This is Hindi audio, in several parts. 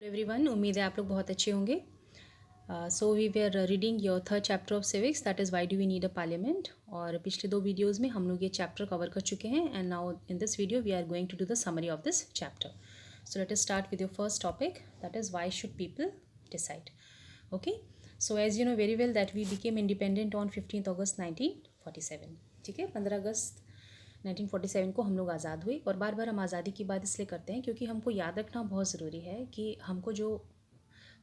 एवरीवन, उम्मीद है आप लोग बहुत अच्छे होंगे। So we are reading your third chapter of civics, that is why do we need a parliament. और पिछले दो वीडियोज़ में हम लोग ये चैप्टर कवर कर चुके हैं and now in this video we are going to do the summary of this chapter. So let us start with your first topic, that is why should people decide. Okay, so as you know very well that we became independent on 15 August 1947। ठीक है, 15 अगस्त 1947 को हम लोग आज़ाद हुए। और बार बार हम आज़ादी की बात इसलिए करते हैं क्योंकि हमको याद रखना बहुत ज़रूरी है कि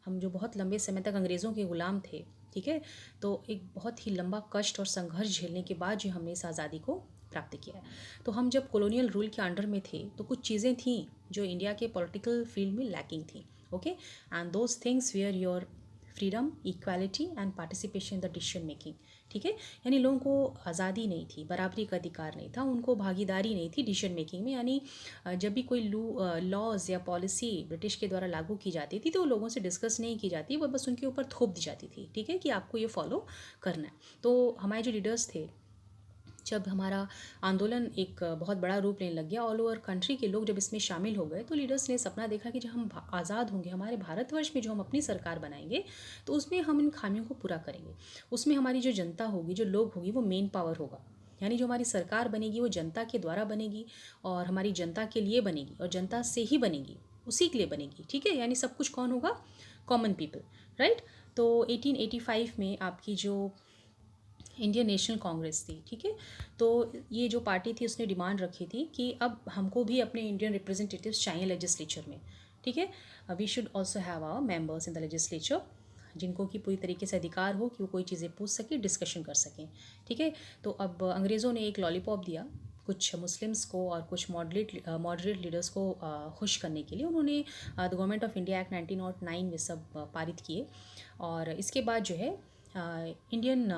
हम जो बहुत लंबे समय तक अंग्रेज़ों के ग़ुलाम थे, ठीक है, तो एक बहुत ही लंबा कष्ट और संघर्ष झेलने के बाद जो हमने इस आज़ादी को प्राप्त किया है। तो हम जब कॉलोनियल रूल के अंडर में थे तो कुछ चीज़ें थीं जो इंडिया के पॉलिटिकल फील्ड में लैकिंग थी। Okay, and those things were your freedom, equality and participation in the decision making. ठीक है, यानी लोगों को आज़ादी नहीं थी, बराबरी का अधिकार नहीं था, उनको भागीदारी नहीं थी डिसीजन मेकिंग में। यानी जब भी कोई लॉज या पॉलिसी ब्रिटिश के द्वारा लागू की जाती थी तो वो लोगों से डिस्कस नहीं की जाती, वो बस उनके ऊपर थोप दी जाती थी। ठीक है, कि आपको ये फॉलो करना है। तो हमारे जो लीडर्स थे, जब हमारा आंदोलन एक बहुत बड़ा रूप लेने लग गया, ऑल ओवर कंट्री के लोग जब इसमें शामिल हो गए, तो लीडर्स ने सपना देखा कि जब हम आज़ाद होंगे, हमारे भारतवर्ष में जो हम अपनी सरकार बनाएंगे तो उसमें हम इन खामियों को पूरा करेंगे। उसमें हमारी जो जनता होगी, जो लोग होगी, वो मेन पावर होगा। यानी जो हमारी सरकार बनेगी वो जनता के द्वारा बनेगी और हमारी जनता के लिए बनेगी और जनता से ही बनेगी, उसी के लिए बनेगी। ठीक है, यानी सब कुछ कौन होगा? Common people, right. तो 1885 में आपकी जो इंडियन नेशनल कांग्रेस थी, ठीक है, तो ये जो पार्टी थी उसने डिमांड रखी थी कि अब हमको भी अपने इंडियन रिप्रेजेंटेटिव्स चाहिए लेजिस्लेचर में। ठीक है, we should also have our members in the legislature, जिनको कि पूरी तरीके से अधिकार हो कि वो कोई चीज़ें पूछ सकें, डिस्कशन कर सकें। ठीक है, तो अब अंग्रेज़ों ने एक लॉलीपॉप दिया कुछ मुस्लिम्स को और कुछ मॉडरेट लीडर्स को खुश करने के लिए। उन्होंने the government of India act 1909 में सब पारित किए। और इसके बाद जो है इंडियन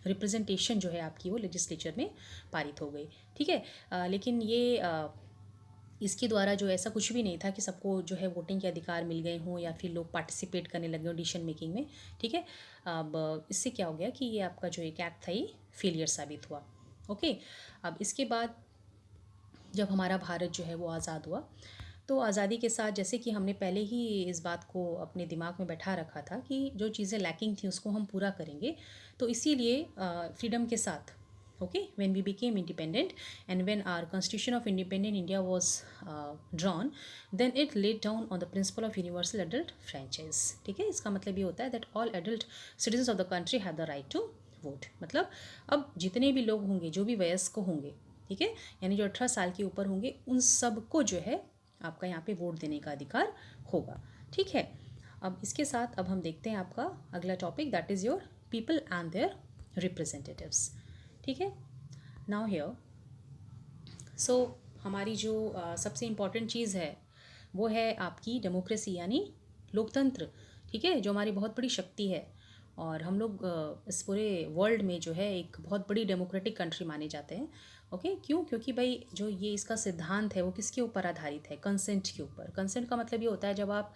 रिप्रेजेंटेशन जो है आपकी वो लेजिस्लेचर में पारित हो गई। ठीक है, लेकिन ये इसके द्वारा जो ऐसा कुछ भी नहीं था कि सबको जो है वोटिंग के अधिकार मिल गए हों या फिर लोग पार्टिसिपेट करने लगे हों डिसीजन मेकिंग में। ठीक है, अब इससे क्या हो गया कि ये आपका जो एक एक्ट था ये फेलियर साबित हुआ। ओके, अब इसके बाद जब हमारा भारत जो है वो आज़ाद हुआ, तो आज़ादी के साथ जैसे कि हमने पहले ही इस बात को अपने दिमाग में बैठा रखा था कि जो चीज़ें लैकिंग थी उसको हम पूरा करेंगे, तो इसीलिए फ्रीडम के साथ, okay, when we became independent and when our constitution of independent India was drawn, then it laid down on the principle of universal adult franchise. ठीक है, इसका मतलब ये होता है that all adult citizens of the country have the right to vote. मतलब अब जितने भी लोग होंगे, जो भी वयस्क होंगे, ठीक है, यानी जो 18 साल के ऊपर होंगे, उन सबको जो है आपका यहाँ पे वोट देने का अधिकार होगा। ठीक है, अब इसके साथ अब हम देखते हैं आपका अगला topic, that is your people and their representatives. ठीक है, नाउ हियर सो हमारी जो सबसे इम्पॉर्टेंट चीज़ है वो है आपकी डेमोक्रेसी, यानी लोकतंत्र। ठीक है, जो हमारी बहुत बड़ी शक्ति है और हम लोग इस पूरे वर्ल्ड में जो है एक बहुत बड़ी डेमोक्रेटिक कंट्री माने जाते हैं। ओके, क्यों? क्योंकि भाई जो ये इसका सिद्धांत है वो किसके ऊपर आधारित है? कंसेंट के ऊपर। कंसेंट का मतलब ये होता है जब आप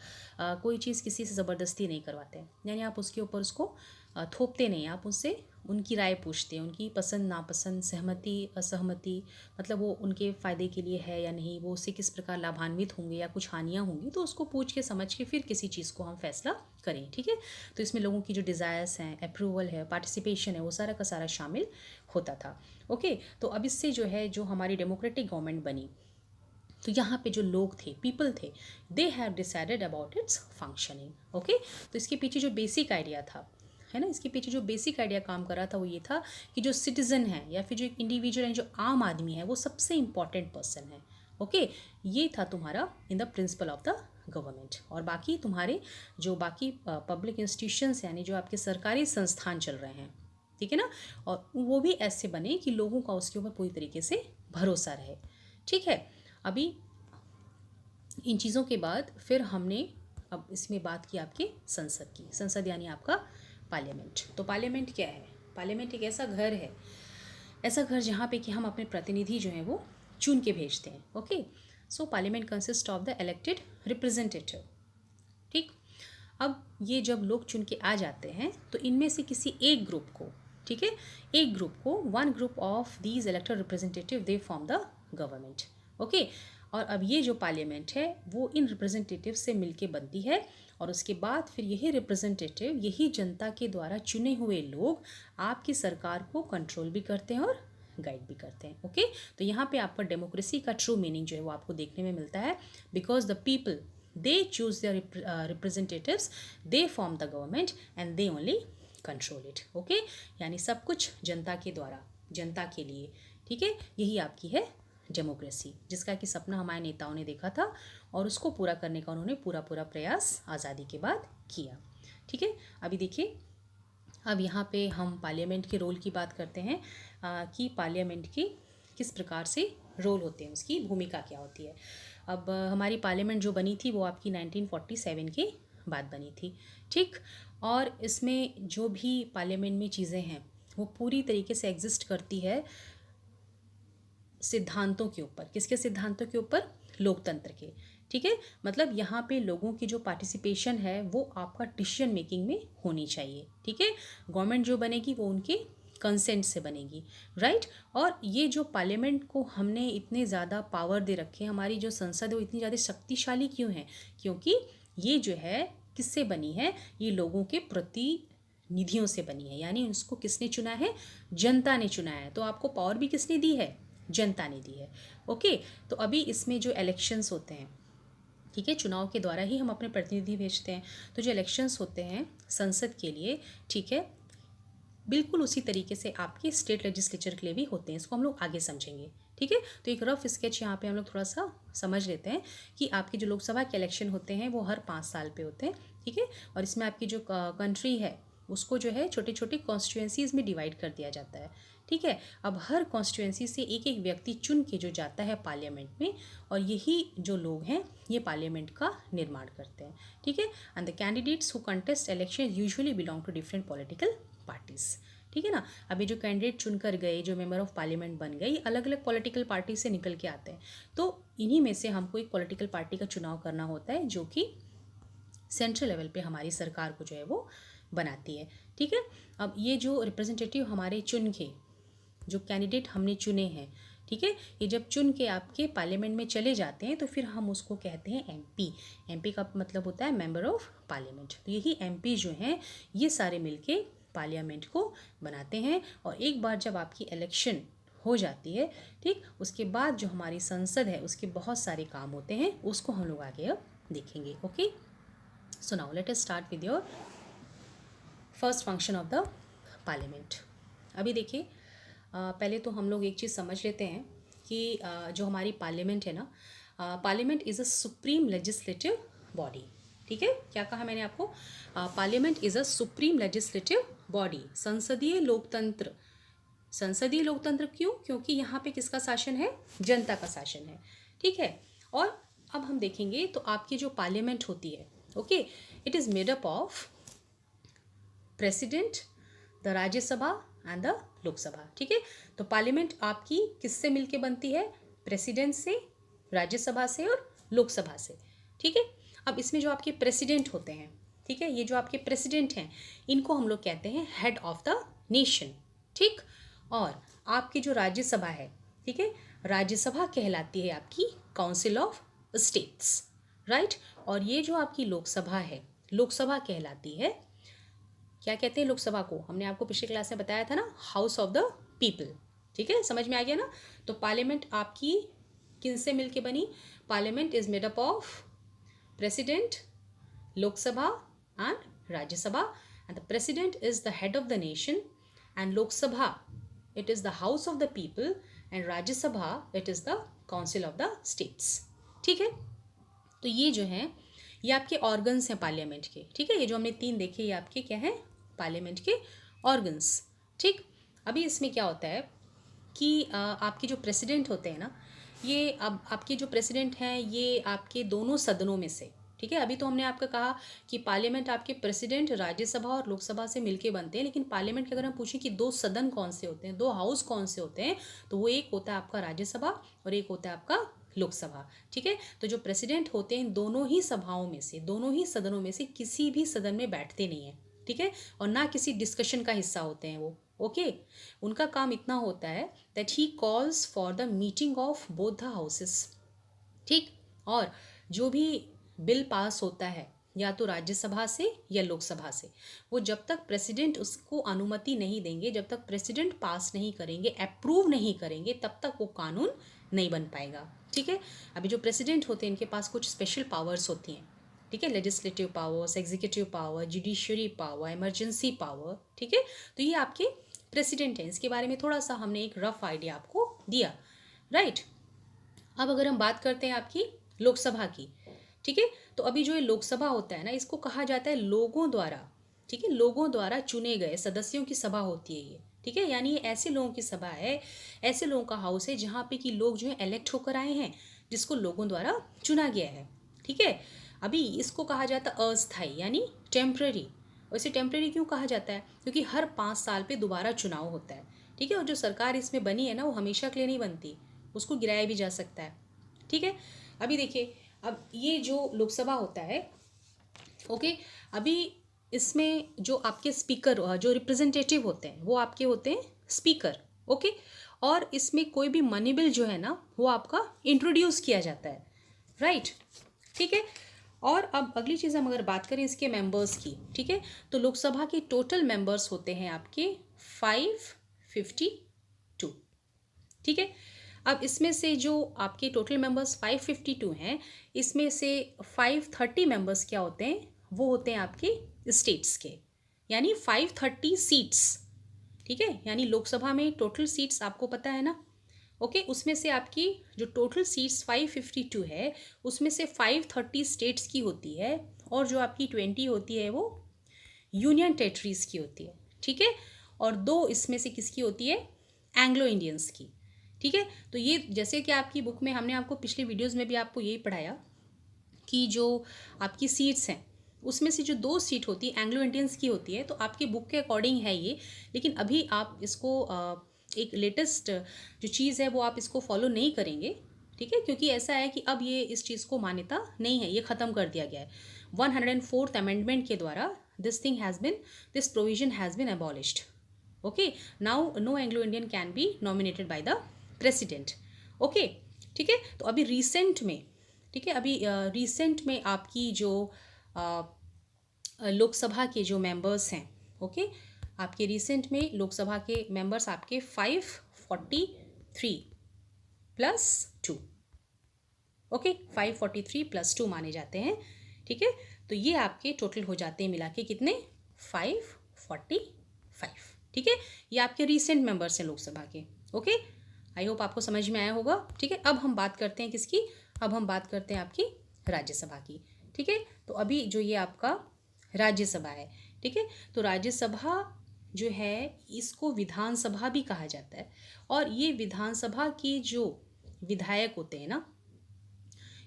कोई चीज़ किसी से ज़बरदस्ती नहीं करवाते हैं, यानी आप उसके ऊपर उसको थोपते नहीं, आप उससे उनकी राय पूछते हैं, उनकी पसंद नापसंद, सहमति असहमति, मतलब वो उनके फ़ायदे के लिए है या नहीं, वो उससे किस प्रकार लाभान्वित होंगे या कुछ हानियाँ होंगी, तो उसको पूछ के समझ के फिर किसी चीज़ को हम फैसला करें। ठीक है, तो इसमें लोगों की जो डिज़ायर्स हैं, अप्रूवल है, पार्टिसिपेशन है, वो सारा का सारा शामिल होता था। ओके, तो अब इससे जो है जो हमारी डेमोक्रेटिक गवर्नमेंट बनी, तो यहाँ पे जो लोग थे, पीपल थे, they have decided about it's functioning. Okay, तो इसके पीछे जो बेसिक आइडिया था, है ना, इसके पीछे जो बेसिक आइडिया काम कर रहा था वो ये था कि जो सिटीज़न है या फिर जो एक इंडिविजुअल है, जो आम आदमी है, वो सबसे इम्पॉर्टेंट पर्सन है। ओके, ये था तुम्हारा in the principle of the government. और बाकी तुम्हारे जो बाकी पब्लिक इंस्टीट्यूशंस यानी जो आपके सरकारी संस्थान चल रहे हैं, ठीक है ना, और वो भी ऐसे बने कि लोगों का उसके ऊपर पूरी तरीके से भरोसा रहे। ठीक है, अभी इन चीज़ों के बाद फिर हमने अब इसमें बात की आपके संसद की। संसद यानी आपका पार्लियामेंट। तो पार्लियामेंट क्या है? पार्लियामेंट एक ऐसा घर है, ऐसा घर जहाँ पे कि हम अपने प्रतिनिधि जो हैं वो चुन के भेजते हैं। Okay, so parliament consist of the elected representative. ठीक, अब ये जब लोग चुन के आ जाते हैं तो इनमें से किसी एक ग्रुप को, ठीक है, एक ग्रुप को, one group of these elected representative they form the government. Okay, और अब ये जो पार्लियामेंट है वो इन रिप्रेजेंटेटिव से मिलके बनती है और उसके बाद फिर यही रिप्रेजेंटेटिव, यही जनता के द्वारा चुने हुए लोग आपकी सरकार को कंट्रोल भी करते हैं और गाइड भी करते हैं। ओके, तो यहाँ पे आपका डेमोक्रेसी का ट्रू मीनिंग जो है वो आपको देखने में मिलता है। Because the people they choose there representatives, they form the government and they only control it. Okay, यानी सब कुछ जनता के द्वारा, जनता के लिए। ठीक है, यही आपकी है डेमोक्रेसी, जिसका कि सपना हमारे नेताओं ने देखा था और उसको पूरा करने का उन्होंने पूरा प्रयास आज़ादी के बाद किया। ठीक है, अभी देखिए, अब यहाँ पे हम पार्लियामेंट के रोल की बात करते हैं कि पार्लियामेंट की किस प्रकार से रोल होते हैं, उसकी भूमिका क्या होती है। अब हमारी पार्लियामेंट जो बनी थी वो आपकी 1947 के बाद बनी थी। ठीक, और इसमें जो भी पार्लियामेंट में चीज़ें हैं वो पूरी तरीके से एग्जिस्ट करती है सिद्धांतों के ऊपर। किसके सिद्धांतों के ऊपर? लोकतंत्र के। ठीक है, मतलब यहाँ पे लोगों की जो पार्टिसिपेशन है वो आपका डिसीजन मेकिंग में होनी चाहिए। ठीक है, गवर्नमेंट जो बनेगी वो उनके कंसेंट से बनेगी, राइट। और ये जो पार्लियामेंट को हमने इतने ज़्यादा पावर दे रखे हैं, हमारी जो संसद है वो इतनी ज़्यादा शक्तिशाली क्यों है? क्योंकि ये जो है किससे बनी है? ये लोगों के प्रतिनिधियों से बनी है, यानी उसको किसने चुना है? जनता ने चुना है। तो आपको पावर भी किसने दी है? जनता ने दी है। ओके, तो अभी इसमें जो इलेक्शंस होते हैं, ठीक है, चुनाव के द्वारा ही हम अपने प्रतिनिधि भेजते हैं। तो जो इलेक्शंस होते हैं संसद के लिए, ठीक है, बिल्कुल उसी तरीके से आपके स्टेट लेजिस्लेचर के लिए भी होते हैं। इसको हम लोग आगे समझेंगे। ठीक है, तो एक रफ स्केच यहाँ पे हम लोग थोड़ा सा समझ लेते हैं कि आपके जो लोकसभा के इलेक्शन होते हैं वो हर 5 साल पे होते हैं। ठीक है, और इसमें आपकी जो कंट्री है उसको जो है छोटे छोटे कॉन्स्टिट्यूएंसीज में डिवाइड कर दिया जाता है। ठीक है, अब हर कॉन्स्टिट्यूएंसी से एक एक व्यक्ति चुन के जो जाता है पार्लियामेंट में, और यही जो लोग हैं ये पार्लियामेंट का निर्माण करते हैं। ठीक है, and the candidates who contest election usually belong to different political parties. ठीक है ना, अभी जो कैंडिडेट चुनकर गए, जो मेंबर ऑफ पार्लियामेंट बन गए, अलग अलग पॉलिटिकल पार्टी से निकल के आते हैं। तो इन्हीं में से हमको एक पॉलिटिकल पार्टी का चुनाव करना होता है जो कि सेंट्रल लेवल पे हमारी सरकार को जो है वो बनाती है। ठीक है, अब ये जो रिप्रेजेंटेटिव हमारे चुन के, जो कैंडिडेट हमने चुने हैं, ठीक है, ये जब चुन के आपके पार्लियामेंट में चले जाते हैं तो फिर हम उसको कहते हैं एमपी। एमपी का मतलब होता है मेंबर ऑफ पार्लियामेंट। तो यही एमपी जो हैं ये सारे मिलके पार्लियामेंट को बनाते हैं। और एक बार जब आपकी इलेक्शन हो जाती है, ठीक, उसके बाद जो हमारी संसद है उसके बहुत सारे काम होते हैं, उसको हम लोग आगे अब देखेंगे। Okay, so now let us start with your first function of the parliament. अभी देखिए, पहले तो हम लोग एक चीज़ समझ लेते हैं कि जो हमारी पार्लियामेंट है ना, parliament is a supreme legislative body. ठीक है, क्या कहा मैंने आपको? Parliament is a supreme legislative body, संसदीय लोकतंत्र। संसदीय लोकतंत्र क्यों? क्योंकि यहाँ पे किसका शासन है? जनता का शासन है। ठीक है, और अब हम देखेंगे तो आपकी जो पार्लियामेंट होती है, okay, it is made up of president, the Rajya Sabha and the Lok Sabha. ठीक है, तो पार्लियामेंट आपकी किससे मिलके बनती है? प्रेसिडेंट से, राज्यसभा से और लोकसभा से। ठीक है, अब इसमें जो आपके प्रेसिडेंट होते हैं, ठीक है, ये जो आपके प्रेसिडेंट हैं इनको हम लोग कहते हैं हेड ऑफ द नेशन। ठीक, और आपकी जो राज्यसभा है, ठीक है, राज्यसभा कहलाती है आपकी काउंसिल ऑफ स्टेट्स, राइट। और ये जो आपकी लोकसभा है, लोकसभा कहलाती है, क्या कहते हैं लोकसभा को? हमने आपको पिछले क्लास में बताया था ना, हाउस ऑफ द पीपल। ठीक है, समझ में आ गया ना? तो पार्लियामेंट आपकी किन से मिलके बनी? Parliament is made up of president, Lok Sabha and Rajya Sabha, and the president is the head of the nation, and Lok Sabha it is the house of the people, and Rajya Sabha it is the council of the states. ठीक है, तो ये जो है ये आपके ऑर्गन्स हैं पार्लियामेंट के। ठीक है, ये जो हमने 3 देखे ये आपके क्या हैं? पार्लियामेंट के ऑर्गन्स। ठीक, अभी इसमें क्या होता है कि आपके जो प्रेसिडेंट होते हैं ना, ये अब आपके जो प्रेसिडेंट हैं ये आपके दोनों सदनों में से, ठीक है, अभी तो हमने आपका कहा कि पार्लियामेंट आपके प्रेसिडेंट, राज्यसभा और लोकसभा से मिलके बनते हैं, लेकिन पार्लियामेंट के अगर हम पूछें कि 2 सदन कौन से होते हैं, 2 हाउस कौन से होते हैं, तो वो एक होता है आपका राज्यसभा और एक होता है आपका लोकसभा। ठीक है, तो जो प्रेसिडेंट होते हैं दोनों ही सभाओं में से, दोनों ही सदनों में से किसी भी सदन में बैठते नहीं हैं। ठीक है, और ना किसी डिस्कशन का हिस्सा होते हैं वो। ओके, उनका काम इतना होता है that he calls for the meeting of both the houses. ठीक। और जो भी बिल पास होता है या तो राज्यसभा से या लोकसभा से, वो जब तक प्रेसिडेंट उसको अनुमति नहीं देंगे, जब तक प्रेसिडेंट पास नहीं करेंगे, अप्रूव नहीं करेंगे, तब तक वो कानून नहीं बन पाएगा। ठीक है। अभी जो प्रेसिडेंट होते हैं इनके पास कुछ स्पेशल पावर्स होती हैं। ठीक है। Legislative powers, executive power, judiciary power, emergency power. ठीक है। तो ये आपके प्रेसिडेंट हैं। इसके बारे में थोड़ा सा हमने एक रफ आइडिया आपको दिया, राइट। अब अगर हम बात करते हैं आपकी लोकसभा की, ठीक है, तो अभी जो ये लोकसभा होता है ना, इसको कहा जाता है लोगों द्वारा, ठीक है, लोगों द्वारा चुने गए सदस्यों की सभा होती है ये। ठीक है। यानी ये ऐसे लोगों की सभा है, ऐसे लोगों का हाउस है जहाँ पे कि लोग जो है इलेक्ट होकर आए हैं, जिसको लोगों द्वारा चुना गया है। ठीक है। अभी इसको कहा जाता है अस्थायी यानी टेम्पररी। वैसे टेम्पररी क्यों कहा जाता है? क्योंकि हर 5 साल पे दोबारा चुनाव होता है। ठीक है। और जो सरकार इसमें बनी है ना, वो हमेशा के लिए नहीं बनती, उसको गिराया भी जा सकता है। ठीक है। अभी देखिए, अब ये जो लोकसभा होता है, ओके, अभी इसमें जो आपके स्पीकर, जो रिप्रेजेंटेटिव होते हैं, वो आपके होते हैं स्पीकर। ओके। और इसमें कोई भी मनी बिल जो है ना, वो आपका इंट्रोड्यूस किया जाता है, राइट। ठीक है। और अब अगली चीज़ हम अगर बात करें इसके मेंबर्स की, ठीक है, तो लोकसभा के टोटल मेंबर्स होते हैं आपके 552। ठीक है। अब इसमें से जो आपके टोटल मेंबर्स 552 हैं, इसमें से 530 मेंबर्स क्या होते हैं? वो होते हैं आपके स्टेट्स के, यानी 530 सीट्स। ठीक है। यानी लोकसभा में टोटल सीट्स आपको पता है ना, ओके, उसमें से आपकी जो टोटल सीट्स 552 है, उसमें से 530 स्टेट्स की होती है, और जो आपकी 20 होती है वो यूनियन टेरिटरीज की होती है। ठीक है। और 2 इसमें से किसकी होती है? एंग्लो इंडियंस की। ठीक है। तो ये जैसे कि आपकी बुक में हमने आपको पिछले वीडियोज़ में भी आपको यही पढ़ाया कि जो आपकी सीट्स हैं, उसमें से जो 2 सीट होती है एंग्लो इंडियंस की होती है। तो आपकी बुक के अकॉर्डिंग है ये, लेकिन अभी आप इसको एक लेटेस्ट जो चीज़ है वो आप इसको फॉलो नहीं करेंगे। ठीक है। क्योंकि ऐसा है कि अब ये इस चीज़ को मान्यता नहीं है, ये ख़त्म कर दिया गया है 104th अमेंडमेंट के द्वारा। This provision has been abolished. Okay. Now no Anglo Indian can be nominated by the president. Okay. ठीक है। तो अभी रिसेंट में, ठीक है, अभी रिसेंट में आपकी जो लोकसभा के जो मेंबर्स हैं, ओके, आपके रिसेंट में लोकसभा के मेंबर्स आपके 543 प्लस 2, ओके, 543 प्लस 2 माने जाते हैं। ठीक है। तो ये आपके टोटल हो जाते हैं मिला के कितने? 545। ठीक है। ये आपके रिसेंट मेंबर्स हैं लोकसभा के। ओके। आई होप आपको समझ में आया होगा। ठीक है। अब हम बात करते हैं किसकी? अब हम बात करते हैं आपकी राज्यसभा की। ठीक है। तो अभी जो ये आपका राज्यसभा है, ठीक है, तो राज्यसभा जो है इसको विधानसभा भी कहा जाता है। और ये विधानसभा के जो विधायक होते हैं ना,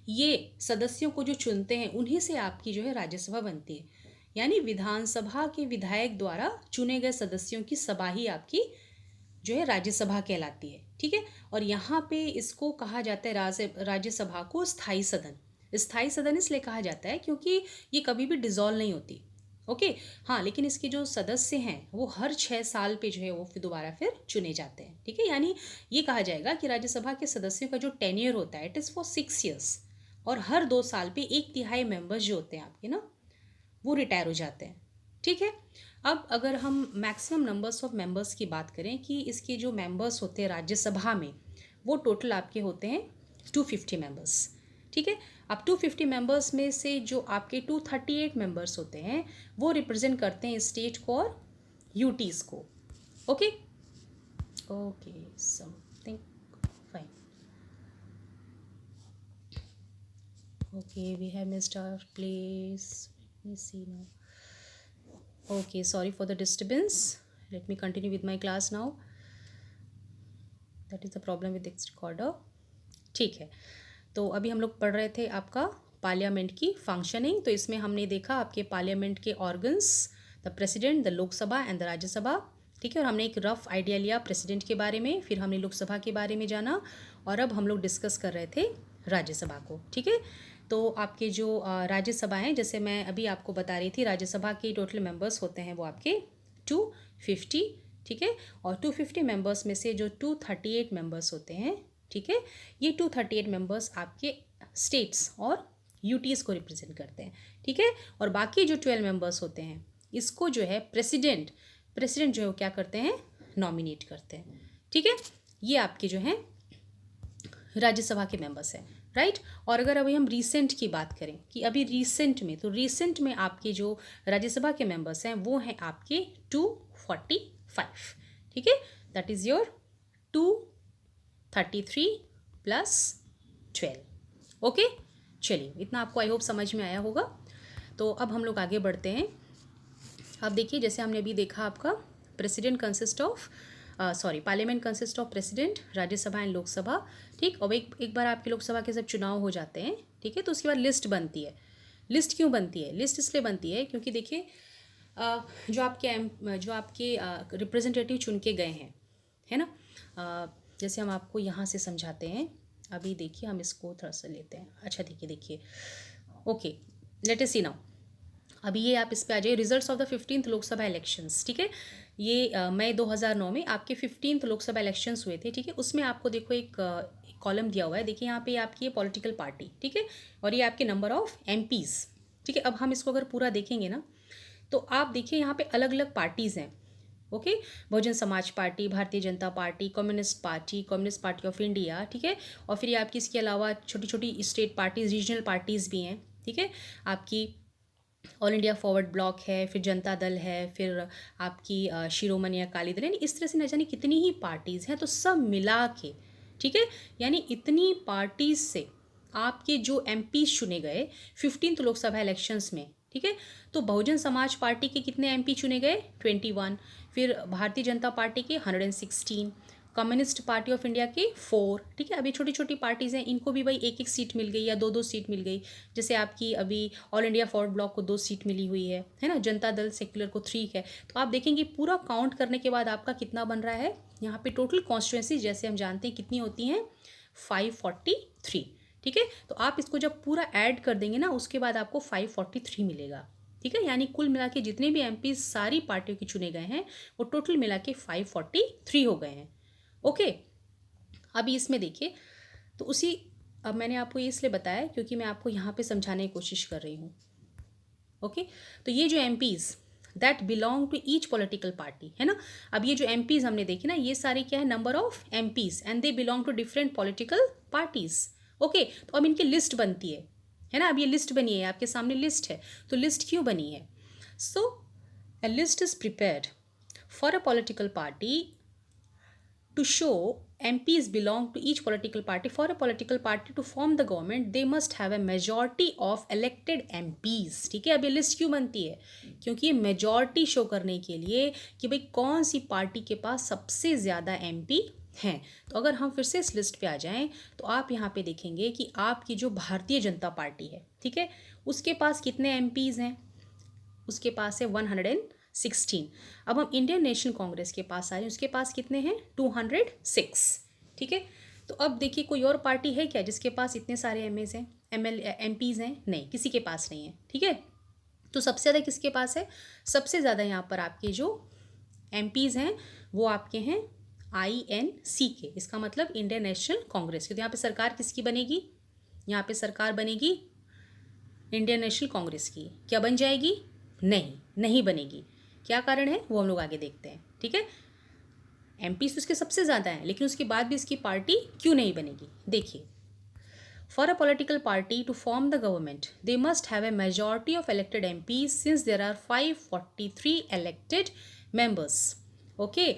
ये सदस्यों को जो चुनते हैं, उन्हीं से आपकी जो है राज्यसभा बनती है। यानी विधानसभा के विधायक द्वारा चुने गए सदस्यों की सभा ही आपकी जो है राज्यसभा कहलाती है। ठीक है। और यहाँ पे इसको कहा जाता है राज्यसभा को स्थायी सदन। स्थायी सदन इसलिए कहा जाता है क्योंकि ये कभी भी डिसॉल्व नहीं होती। ओके। हाँ, लेकिन इसके जो सदस्य हैं वो हर 6 साल पे जो है वो फिर दोबारा फिर चुने जाते हैं। ठीक है। यानी ये कहा जाएगा कि राज्यसभा के सदस्यों का जो टेन्योर होता है इट इज़ फॉर 6 ईयर्स, और हर 2 साल पे 1/3 मेंबर्स जो होते हैं आपके ना, वो रिटायर हो जाते हैं। ठीक है। अब अगर हम मैक्सिमम नंबर्स ऑफ मेंबर्स की बात करें कि इसके जो मेंबर्स होते हैं राज्यसभा में, वो टोटल आपके होते हैं 250 मेंबर्स। ठीक है। अब 250 मेंबर्स में से जो आपके 238 मेंबर्स होते हैं वो रिप्रेजेंट करते हैं स्टेट को और यूटीज़ को। Okay okay, something fine. Okay, we have missed our place. Let me see now. Okay, sorry for the disturbance. Let me continue with my class now. That is the problem with this recorder. ठीक है। तो अभी हम लोग पढ़ रहे थे आपका पार्लियामेंट की फंक्शनिंग। तो इसमें हमने देखा आपके पार्लियामेंट के organs, the president, the Lok Sabha and the Rajya Sabha. ठीक है। और हमने एक रफ आइडिया लिया प्रेसिडेंट के बारे में, फिर हमने लोकसभा के बारे में जाना, और अब हम लोग डिस्कस कर रहे थे राज्यसभा को। ठीक है। तो आपके जो राज्यसभा हैं, जैसे मैं अभी आपको बता रही थी, राज्यसभा के टोटल मेंबर्स होते हैं वो आपके 250। ठीक है। और 250 मेंबर्स में से जो 238 मेंबर्स होते हैं ठीक है। ये 238 मेंबर्स आपके स्टेट्स और यूटीज़ को रिप्रेजेंट करते हैं, ठीक है। और बाकी जो 12 मेंबर्स होते हैं इसको जो है प्रेसिडेंट जो है वो क्या करते हैं, नॉमिनेट करते हैं, ठीक है। ये आपके जो हैं राज्यसभा के मेंबर्स हैं, राइट। और अगर अभी हम रीसेंट की बात करें कि अभी रीसेंट में, तो रीसेंट में आपके जो राज्यसभा के मेंबर्स हैं वो हैं आपके 245, ठीक है। That is your 233 plus 12, okay. चलिए, इतना आपको आई होप समझ में आया होगा। तो अब हम लोग आगे बढ़ते हैं। अब देखिए, जैसे हमने अभी देखा, आपका president consist of parliament consist of president, Rajya Sabha and Lok Sabha, ठीक। और एक बार आपके लोकसभा के सब चुनाव हो जाते हैं, ठीक है, तो उसके बाद लिस्ट बनती है। लिस्ट क्यों बनती है? लिस्ट इसलिए बनती है क्योंकि देखिए जो आपके रिप्रेजेंटेटिव चुन के गए हैं, है ना। जैसे हम आपको यहाँ से समझाते हैं। अभी देखिए, हम इसको थोड़ा सा लेते हैं। अच्छा देखिए, ओके, लेट अस सी नाउ। अभी ये आप इस पे आ जाइए, results of the 15th Lok Sabha elections, ठीक है। ये मई 2009 में आपके 15th लोकसभा इलेक्शंस हुए थे, ठीक है। उसमें आपको देखो एक कॉलम दिया हुआ है, देखिए यहाँ पे आपकी ये पॉलिटिकल पार्टी, ठीक है, और ये आपके नंबर ऑफ एमपीज़, ठीक है। अब हम इसको अगर पूरा देखेंगे ना, तो आप देखिए यहाँ पे अलग अलग पार्टीज़ हैं, okay. Bahujan Samaj party, Bharatiya Janata party, communist party of India, ठीक है। और फिर ये आपकी इसके अलावा छोटी छोटी स्टेट पार्टीज, रीजनल पार्टीज़ भी हैं, ठीक है। आपकी ऑल इंडिया फॉरवर्ड ब्लॉक है, फिर जनता दल है, फिर आपकी शिरोमणि अकाली दल, यानी इस तरह से न जाने कितनी ही पार्टीज़ हैं। तो सब मिला के, ठीक है, यानी इतनी पार्टीज से आपके जो एमपी चुने गए 15th लोकसभा इलेक्शंस में, ठीक है। तो बहुजन समाज पार्टी के कितने एमपी चुने गए? 21। फिर भारतीय जनता पार्टी के 116, कम्युनिस्ट पार्टी ऑफ इंडिया के 4, ठीक है। अभी छोटी छोटी पार्टीज़ हैं, इनको भी भाई एक एक सीट मिल गई या दो दो सीट मिल गई। जैसे आपकी अभी ऑल इंडिया फॉरवर्ड ब्लॉक को 2 सीट मिली हुई है ना। जनता दल सेक्युलर को 3 है। तो आप देखेंगे पूरा काउंट करने के बाद आपका कितना बन रहा है यहाँ पे टोटल कॉन्स्टिट्यूएंसी, जैसे हम जानते हैं कितनी होती हैं, 543, ठीक है। तो आप इसको जब पूरा ऐड कर देंगे ना, उसके बाद आपको 543 मिलेगा, ठीक है। यानी कुल मिला के जितने भी एमपी सारी पार्टियों के चुने गए हैं वो टोटल मिला के 543 हो गए हैं, ओके। अभी इसमें देखिए, तो अब मैंने आपको ये इसलिए बताया क्योंकि मैं आपको यहाँ पे समझाने की कोशिश कर रही हूँ, ओके। तो ये जो MPs that belong to each political party, है ना। अब ये जो एमपीज़ हमने देखे ना, ये सारे क्या है, number of MPs, and they belong to different political parties, okay. तो अब इनकी लिस्ट बनती है ना। अब ये लिस्ट बनी है, आपके सामने लिस्ट है। तो लिस्ट क्यों बनी है? सो a list is prepared for a political party to show MPs belong to each political party. For a political party to form the government, they must have a majority of elected MPs, ठीक है। अब ये लिस्ट क्यों बनती है? क्योंकि ये मेजॉरिटी शो करने के लिए कि भाई कौन सी पार्टी के पास सबसे ज़्यादा MP हैं। तो अगर हम फिर से इस लिस्ट पे आ जाएं, तो आप यहाँ पे देखेंगे कि आपकी जो भारतीय जनता पार्टी है, ठीक है, उसके पास कितने MPs हैं? उसके पास है 116। अब हम इंडियन नेशनल कांग्रेस के पास आ रहे हैं, उसके पास कितने हैं? 206, ठीक है। तो अब देखिए, कोई और पार्टी है क्या जिसके पास इतने सारे MPs हैं? नहीं, किसी के पास नहीं है, ठीक है। तो सबसे ज़्यादा किसके पास है? सबसे ज़्यादा यहाँ पर आपके जो MPs हैं वो आपके हैं INC के, इसका मतलब इंडियन नेशनल कांग्रेस के। तो यहाँ पे सरकार किसकी बनेगी? यहाँ पे सरकार बनेगी इंडियन नेशनल कांग्रेस की। क्या बन जाएगी? नहीं बनेगी। क्या कारण है वो हम लोग आगे देखते हैं, ठीक है। एमपी तो उसके सबसे ज़्यादा हैं, लेकिन उसके बाद भी इसकी पार्टी क्यों नहीं बनेगी? देखिए, for a political party to form the government they must have a majority of elected MP since there are 543 elected members, okay.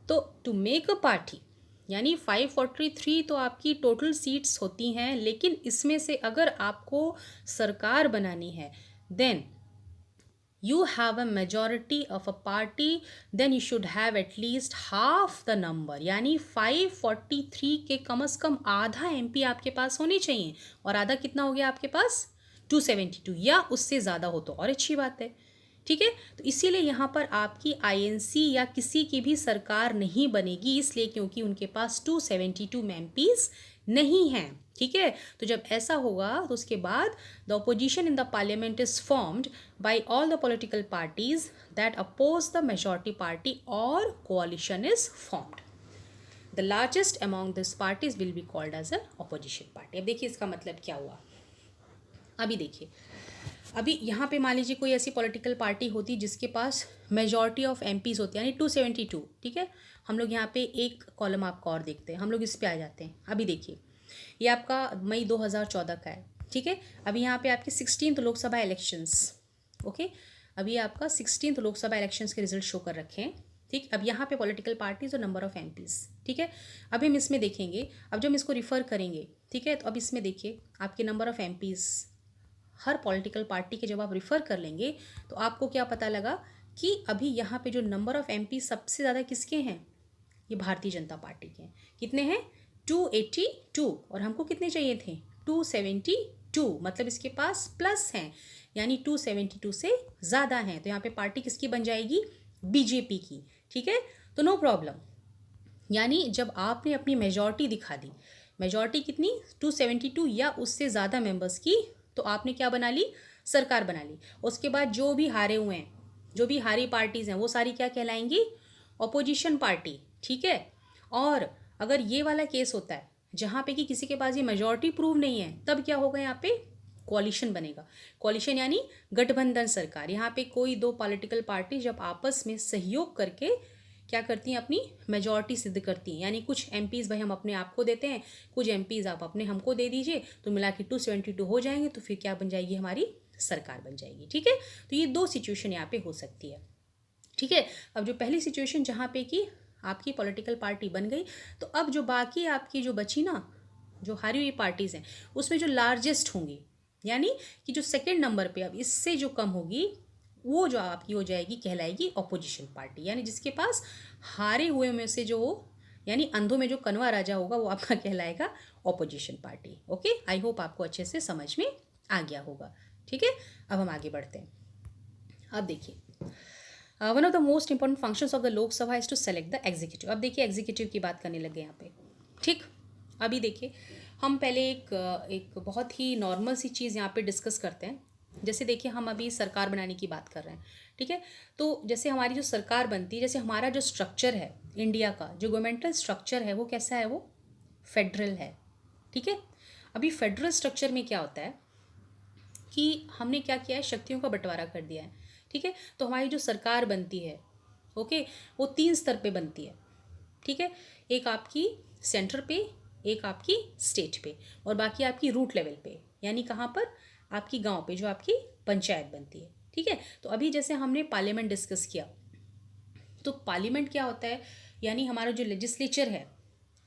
तो टू मेक अ पार्टी, यानी 543 तो आपकी टोटल सीट्स होती हैं, लेकिन इसमें से अगर आपको सरकार बनानी है, then you have a majority of a party, then you should have at least half the number, यानी 543 के कम से कम आधा MP आपके पास होनी चाहिए। और आधा कितना हो गया आपके पास? 272, या उससे ज़्यादा हो तो और अच्छी बात है, ठीक है। तो इसीलिए यहाँ पर आपकी INC या किसी की भी सरकार नहीं बनेगी, इसलिए क्योंकि उनके पास 272 MPs नहीं हैं, ठीक है। तो जब ऐसा होगा तो उसके बाद the opposition in the parliament is formed by all the political parties that oppose the majority party और coalition is formed. The largest among this parties will be called as a opposition party. अब देखिए इसका मतलब क्या हुआ। अभी देखिए, अभी यहाँ पे मान लीजिए कोई ऐसी पॉलिटिकल पार्टी होती जिसके पास मेजॉरिटी ऑफ एमपीज होती है, यानी 272, ठीक है। हम लोग यहाँ पे एक कॉलम आपका और देखते हैं, हम लोग इस पे आ जाते हैं। अभी देखिए ये आपका मई 2014 का है, ठीक है। अभी यहाँ पे आपके 16th लोकसभा इलेक्शंस, ओके। अभी आपका 16th लोकसभा इलेक्शंस के रिजल्ट शो कर रखे हैं, ठीक। अब यहाँ पे पॉलिटिकल पार्टीज और नंबर ऑफ एमपीज, ठीक है। अभी हम इसमें देखेंगे, अब जब हम इसको रिफ़र करेंगे, ठीक है, तो अब इसमें देखिए आपके number of MPs her political party के जब आप रिफ़र कर लेंगे तो आपको क्या पता लगा कि अभी यहाँ पे जो नंबर ऑफ एमपी सबसे ज़्यादा किसके हैं, ये भारतीय जनता पार्टी के हैं। कितने हैं, 282, और हमको कितने चाहिए थे, 272, मतलब इसके पास प्लस हैं, यानी 272 से ज़्यादा हैं। तो यहाँ पे पार्टी किसकी बन जाएगी, बीजेपी की, ठीक है। तो नो प्रॉब्लम, यानी जब आपने अपनी मेजॉरिटी दिखा दी, मेजॉरिटी कितनी, 272 या उससे ज़्यादा मेंबर्स की, तो आपने क्या बना ली, सरकार बना ली। उसके बाद जो भी हारे हुए हैं, जो भी हारी पार्टीज़ हैं, वो सारी क्या कहलाएंगी, ऑपोजिशन पार्टी, ठीक है। और अगर ये वाला केस होता है जहाँ पे कि किसी के पास ये मेजॉरिटी प्रूव नहीं है, तब क्या होगा, यहाँ पे कोalition बनेगा। कोalition यानी गठबंधन सरकार। यहाँ पे कोई दो पॉलिटिकल पार्टी जब आपस में सहयोग करके क्या करती हैं, अपनी मेजॉरिटी सिद्ध करती हैं। यानी कुछ एमपीज़ भाई हम अपने आप को देते हैं, कुछ एमपीज़ आप अपने हमको दे दीजिए, तो मिला के 272 हो जाएंगे, तो फिर क्या बन जाएगी, हमारी सरकार बन जाएगी, ठीक है। तो ये दो सिचुएशन यहाँ पे हो सकती है, ठीक है। अब जो पहली सिचुएशन जहाँ पे कि आपकी पॉलिटिकल पार्टी बन गई, तो अब जो बाकी आपकी जो बची ना, जो हारी हुई पार्टीज़ हैं, उसमें जो लार्जेस्ट होंगी, यानी कि जो सेकेंड नंबर पे अब इससे जो कम होगी, वो जो आपकी हो जाएगी कहलाएगी ऑपोजिशन पार्टी। यानी जिसके पास हारे हुए में से जो, यानी अंधों में जो कनवा राजा होगा, वो आपका कहलाएगा opposition party. Okay, I hope आपको अच्छे से समझ में आ गया होगा, ठीक है। अब हम आगे बढ़ते हैं। अब देखिए, one of the most important functions of the Lok Sabha is to select the executive. अब देखिए एग्जीक्यूटिव की बात करने लगे यहाँ पे, ठीक। अभी देखिए हम पहले एक बहुत ही नॉर्मल सी चीज़ यहाँ पे डिस्कस करते हैं। जैसे देखिए हम अभी सरकार बनाने की बात कर रहे हैं, ठीक है। तो जैसे हमारी जो सरकार बनती है, जैसे हमारा जो स्ट्रक्चर है इंडिया का, जो गवर्नमेंटल स्ट्रक्चर है, वो कैसा है, वो फेडरल है, ठीक है। अभी फेडरल स्ट्रक्चर में क्या होता है कि हमने क्या किया है, शक्तियों का बंटवारा कर दिया है, ठीक है। तो हमारी जो सरकार बनती है, ओके, वो 3 स्तर पे बनती है, ठीक है। एक आपकी सेंटर पे, एक आपकी स्टेट पे, और बाकी आपकी रूट लेवल पे, यानी कहाँ पर, आपकी गांव पे जो आपकी पंचायत बनती है, ठीक है। तो अभी जैसे हमने पार्लियामेंट डिस्कस किया, तो पार्लियामेंट क्या होता है, यानी हमारा जो लेजिस्लेचर है,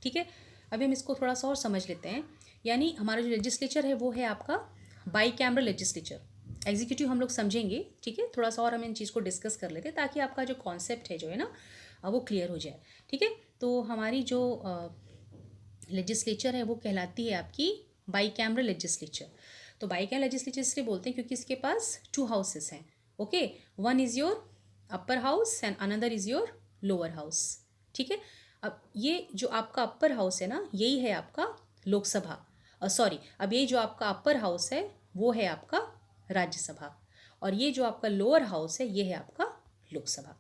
ठीक है। अभी हम इसको थोड़ा सा और समझ लेते हैं। यानी हमारा जो लेजिस्लेचर है वो है आपका बाई कैमरल लेजिस्लेचर। एग्जीक्यूटिव हम लोग समझेंगे, ठीक है। थोड़ा सा और हम इन चीज़ को डिस्कस कर लेते हैं ताकि आपका जो कॉन्सेप्ट है जो है ना, वो क्लियर हो जाए, ठीक है। तो हमारी जो लेजिस्लेचर है वो कहलाती है आपकी बाई कैमरल लेजिस्लेचर। तो बाई कैमरल लेजिस्लेचर इसलिए बोलते हैं क्योंकि इसके पास 2 हाउसेस हैं, okay. One is your upper house and another is your lower house, ठीक है। अब ये जो आपका अपर हाउस है ना, यही है आपका लोकसभा, सॉरी, अब ये जो आपका अपर हाउस है वो है आपका राज्यसभा, और ये जो आपका लोअर हाउस है ये है आपका लोकसभा,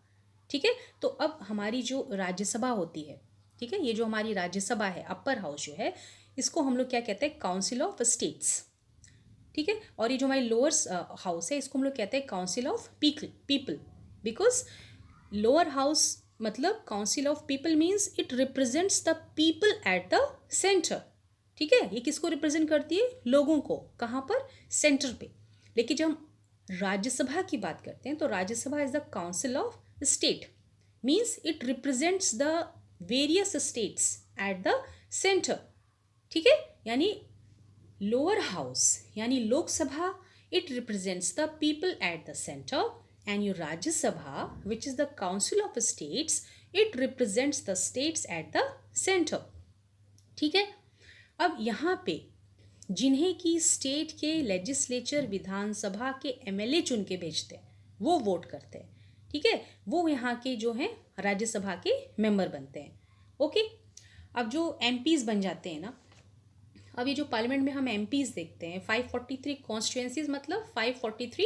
ठीक है। तो अब हमारी जो राज्यसभा होती है, ठीक है, ये जो हमारी राज्यसभा है, अपर हाउस जो है, इसको हम लोग क्या कहते हैं, काउंसिल ऑफ स्टेट्स, ठीक है। और ये जो हमारी लोअर हाउस है, इसको हम लोग कहते हैं council of people, because lower house मतलब council of people means it represents the people at the centre, ठीक है। ये किसको रिप्रेजेंट करती है, लोगों को, कहाँ पर, सेंटर पे। लेकिन जब हम राज्यसभा की बात करते हैं, तो Rajya Sabha is the council of state, means it represents the various states eight the centre, ठीक है। यानी लोअर हाउस यानी Lok Sabha, it represents the people at the centre, and your Rajya Sabha which is the council of states, it represents the states eight the centre, ठीक है। अब यहाँ पे जिन्हें की स्टेट के लेजिस्लेचर, विधानसभा के एमएलए चुन के भेजते हैं, वो वोट करते हैं, ठीक है। वो यहाँ के जो हैं राज्यसभा के मेंबर बनते हैं, ओके। अब जो एमपीज़ बन जाते हैं ना, अब ये जो पार्लियामेंट में हम एमपीज़ देखते हैं, 543 कॉन्स्टिट्यूएंसीज मतलब 543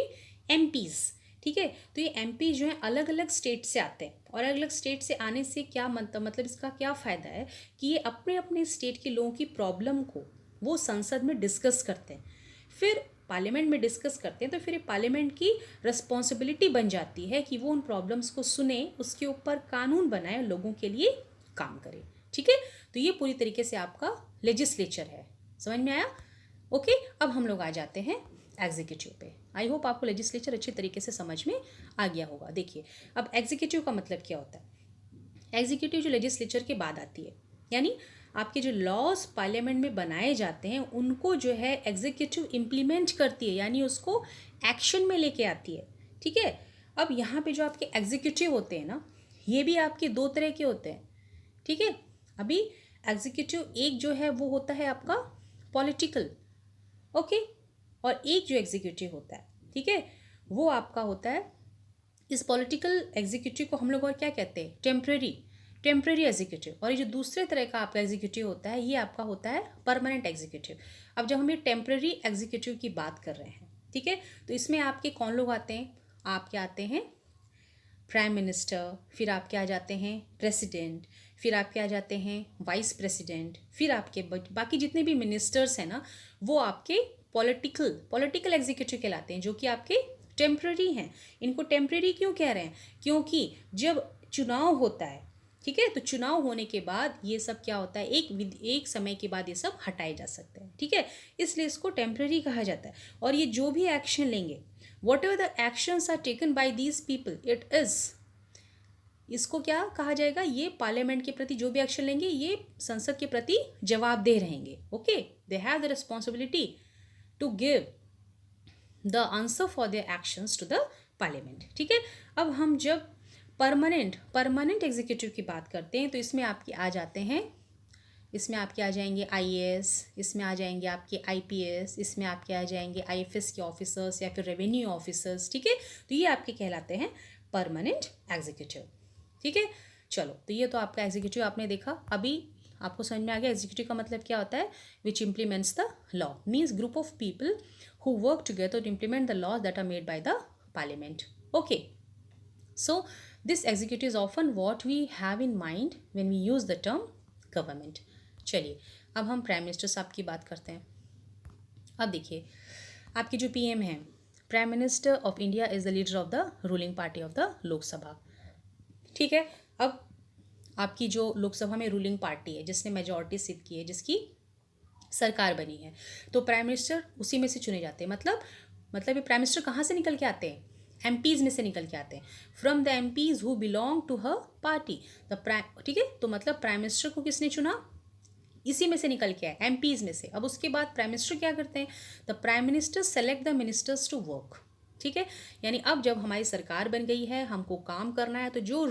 एमपीज़, ठीक है। तो ये एमपी जो है अलग अलग स्टेट से आते हैं, और अलग अलग स्टेट से आने से क्या मतलब इसका क्या फ़ायदा है कि ये अपने अपने स्टेट के लोगों की प्रॉब्लम को वो संसद में डिस्कस करते हैं, फिर पार्लियामेंट में डिस्कस करते हैं, तो फिर ये पार्लियामेंट की रिस्पॉन्सिबिलिटी बन जाती है कि वो उन प्रॉब्लम्स को सुने, उसके ऊपर कानून बनाए, लोगों के लिए काम करे। ठीक है, तो ये पूरी तरीके से आपका लेजिस्लेचर है। समझ में आया? ओके, अब हम लोग आ जाते हैं एग्जीक्यूटिव पे। आई होप आपको लेजिस्लेचर अच्छी तरीके से समझ में आ गया होगा। देखिए, अब एग्जीक्यूटिव का मतलब क्या होता है। एग्जीक्यूटिव जो लेजिस्लेचर के बाद आती है, यानी आपके जो लॉज पार्लियामेंट में बनाए जाते हैं उनको जो है एग्जीक्यूटिव इम्प्लीमेंट करती है, यानी उसको एक्शन में लेके आती है। ठीक है, अब यहाँ पे जो आपके एग्जीक्यूटिव होते हैं ना, ये भी आपके दो तरह के होते हैं। ठीक है, अभी एग्जीक्यूटिव एक जो है वो होता है आपका पॉलिटिकल, ओके, और एक जो एग्जीक्यूटिव होता है, ठीक है, वो आपका होता है, इस पॉलिटिकल एग्जीक्यूटिव को हम लोग और क्या कहते हैं, टेम्परेरी एग्जीक्यूटिव। और ये जो दूसरे तरह का आपका एग्जीक्यूटिव होता है ये आपका होता है परमानेंट एग्जीक्यूटिव। अब जब हम ये टेम्परेरी एग्जीक्यूटिव की बात कर रहे हैं, ठीक है, तो इसमें आपके कौन लोग आते हैं, आपके आते हैं प्राइम मिनिस्टर, फिर आपके आ जाते हैं प्रेसिडेंट, फिर आपके आ जाते हैं वाइस प्रेसिडेंट, फिर आपके बाकी जितने भी मिनिस्टर्स हैं ना वो आपके पॉलिटिकल एग्जीक्यूटिव कहलाते हैं, जो कि आपके टेम्पररी हैं। इनको टेम्पररी क्यों कह रहे हैं, क्योंकि जब चुनाव होता है, ठीक है, तो चुनाव होने के बाद ये सब क्या होता है, एक समय के बाद ये सब हटाए जा सकते हैं। ठीक है, इसलिए इसको टेम्पररी कहा जाता है। और ये जो भी एक्शन लेंगे, whatever the actions are taken by these people, it is, इसको क्या कहा जाएगा, ये पार्लियामेंट के प्रति जो भी एक्शन लेंगे ये संसद के प्रति जवाबदेह रहेंगे। Okay, they have the responsibility to give the answer for their actions to the parliament. ठीक है, अब हम जब परमानेंट एग्जीक्यूटिव की बात करते हैं तो इसमें आपके आ जाते हैं, इसमें आपके आ जाएंगे IAS, इसमें आ जाएंगे आपके IPS, इसमें आपके आ जाएंगे IFS के ऑफिसर्स या फिर रेवेन्यू ऑफिसर्स। ठीक है, तो ये आपके कहलाते हैं परमानेंट एग्जीक्यूटिव। ठीक है, चलो, तो ये तो आपका एग्जीक्यूटिव आपने देखा। अभी आपको समझ में आ गया एग्जीक्यूटिव का मतलब क्या होता है, which implements the law, means group of people who work together to implement the laws that are made by the parliament. Okay, so this executive is often what we have in mind when we use the term government. चलिए, अब हम प्राइम मिनिस्टर साहब की बात करते हैं। अब देखिए, आपके जो PM हैं, prime minister of India is the leader of the ruling party of the Lok Sabha. ठीक है, अब आपकी जो लोकसभा में रूलिंग पार्टी है जिसने मेजॉरिटी सिद्ध की है, जिसकी सरकार बनी है, तो प्राइम मिनिस्टर उसी में से चुने जाते हैं। मतलब ये प्राइम मिनिस्टर कहाँ से निकल के आते हैं, MPs में से निकल के आते हैं, from the MPs who belong to हर पार्टी द प्राइम। ठीक है, तो मतलब प्राइम मिनिस्टर को किसने चुना, इसी में से निकल के आए, MPs में से। अब उसके बाद प्राइम मिनिस्टर क्या करते हैं, the prime minister select the ministers to work. ठीक है, यानी अब जब हमारी सरकार बन गई है, हमको काम करना है, तो जो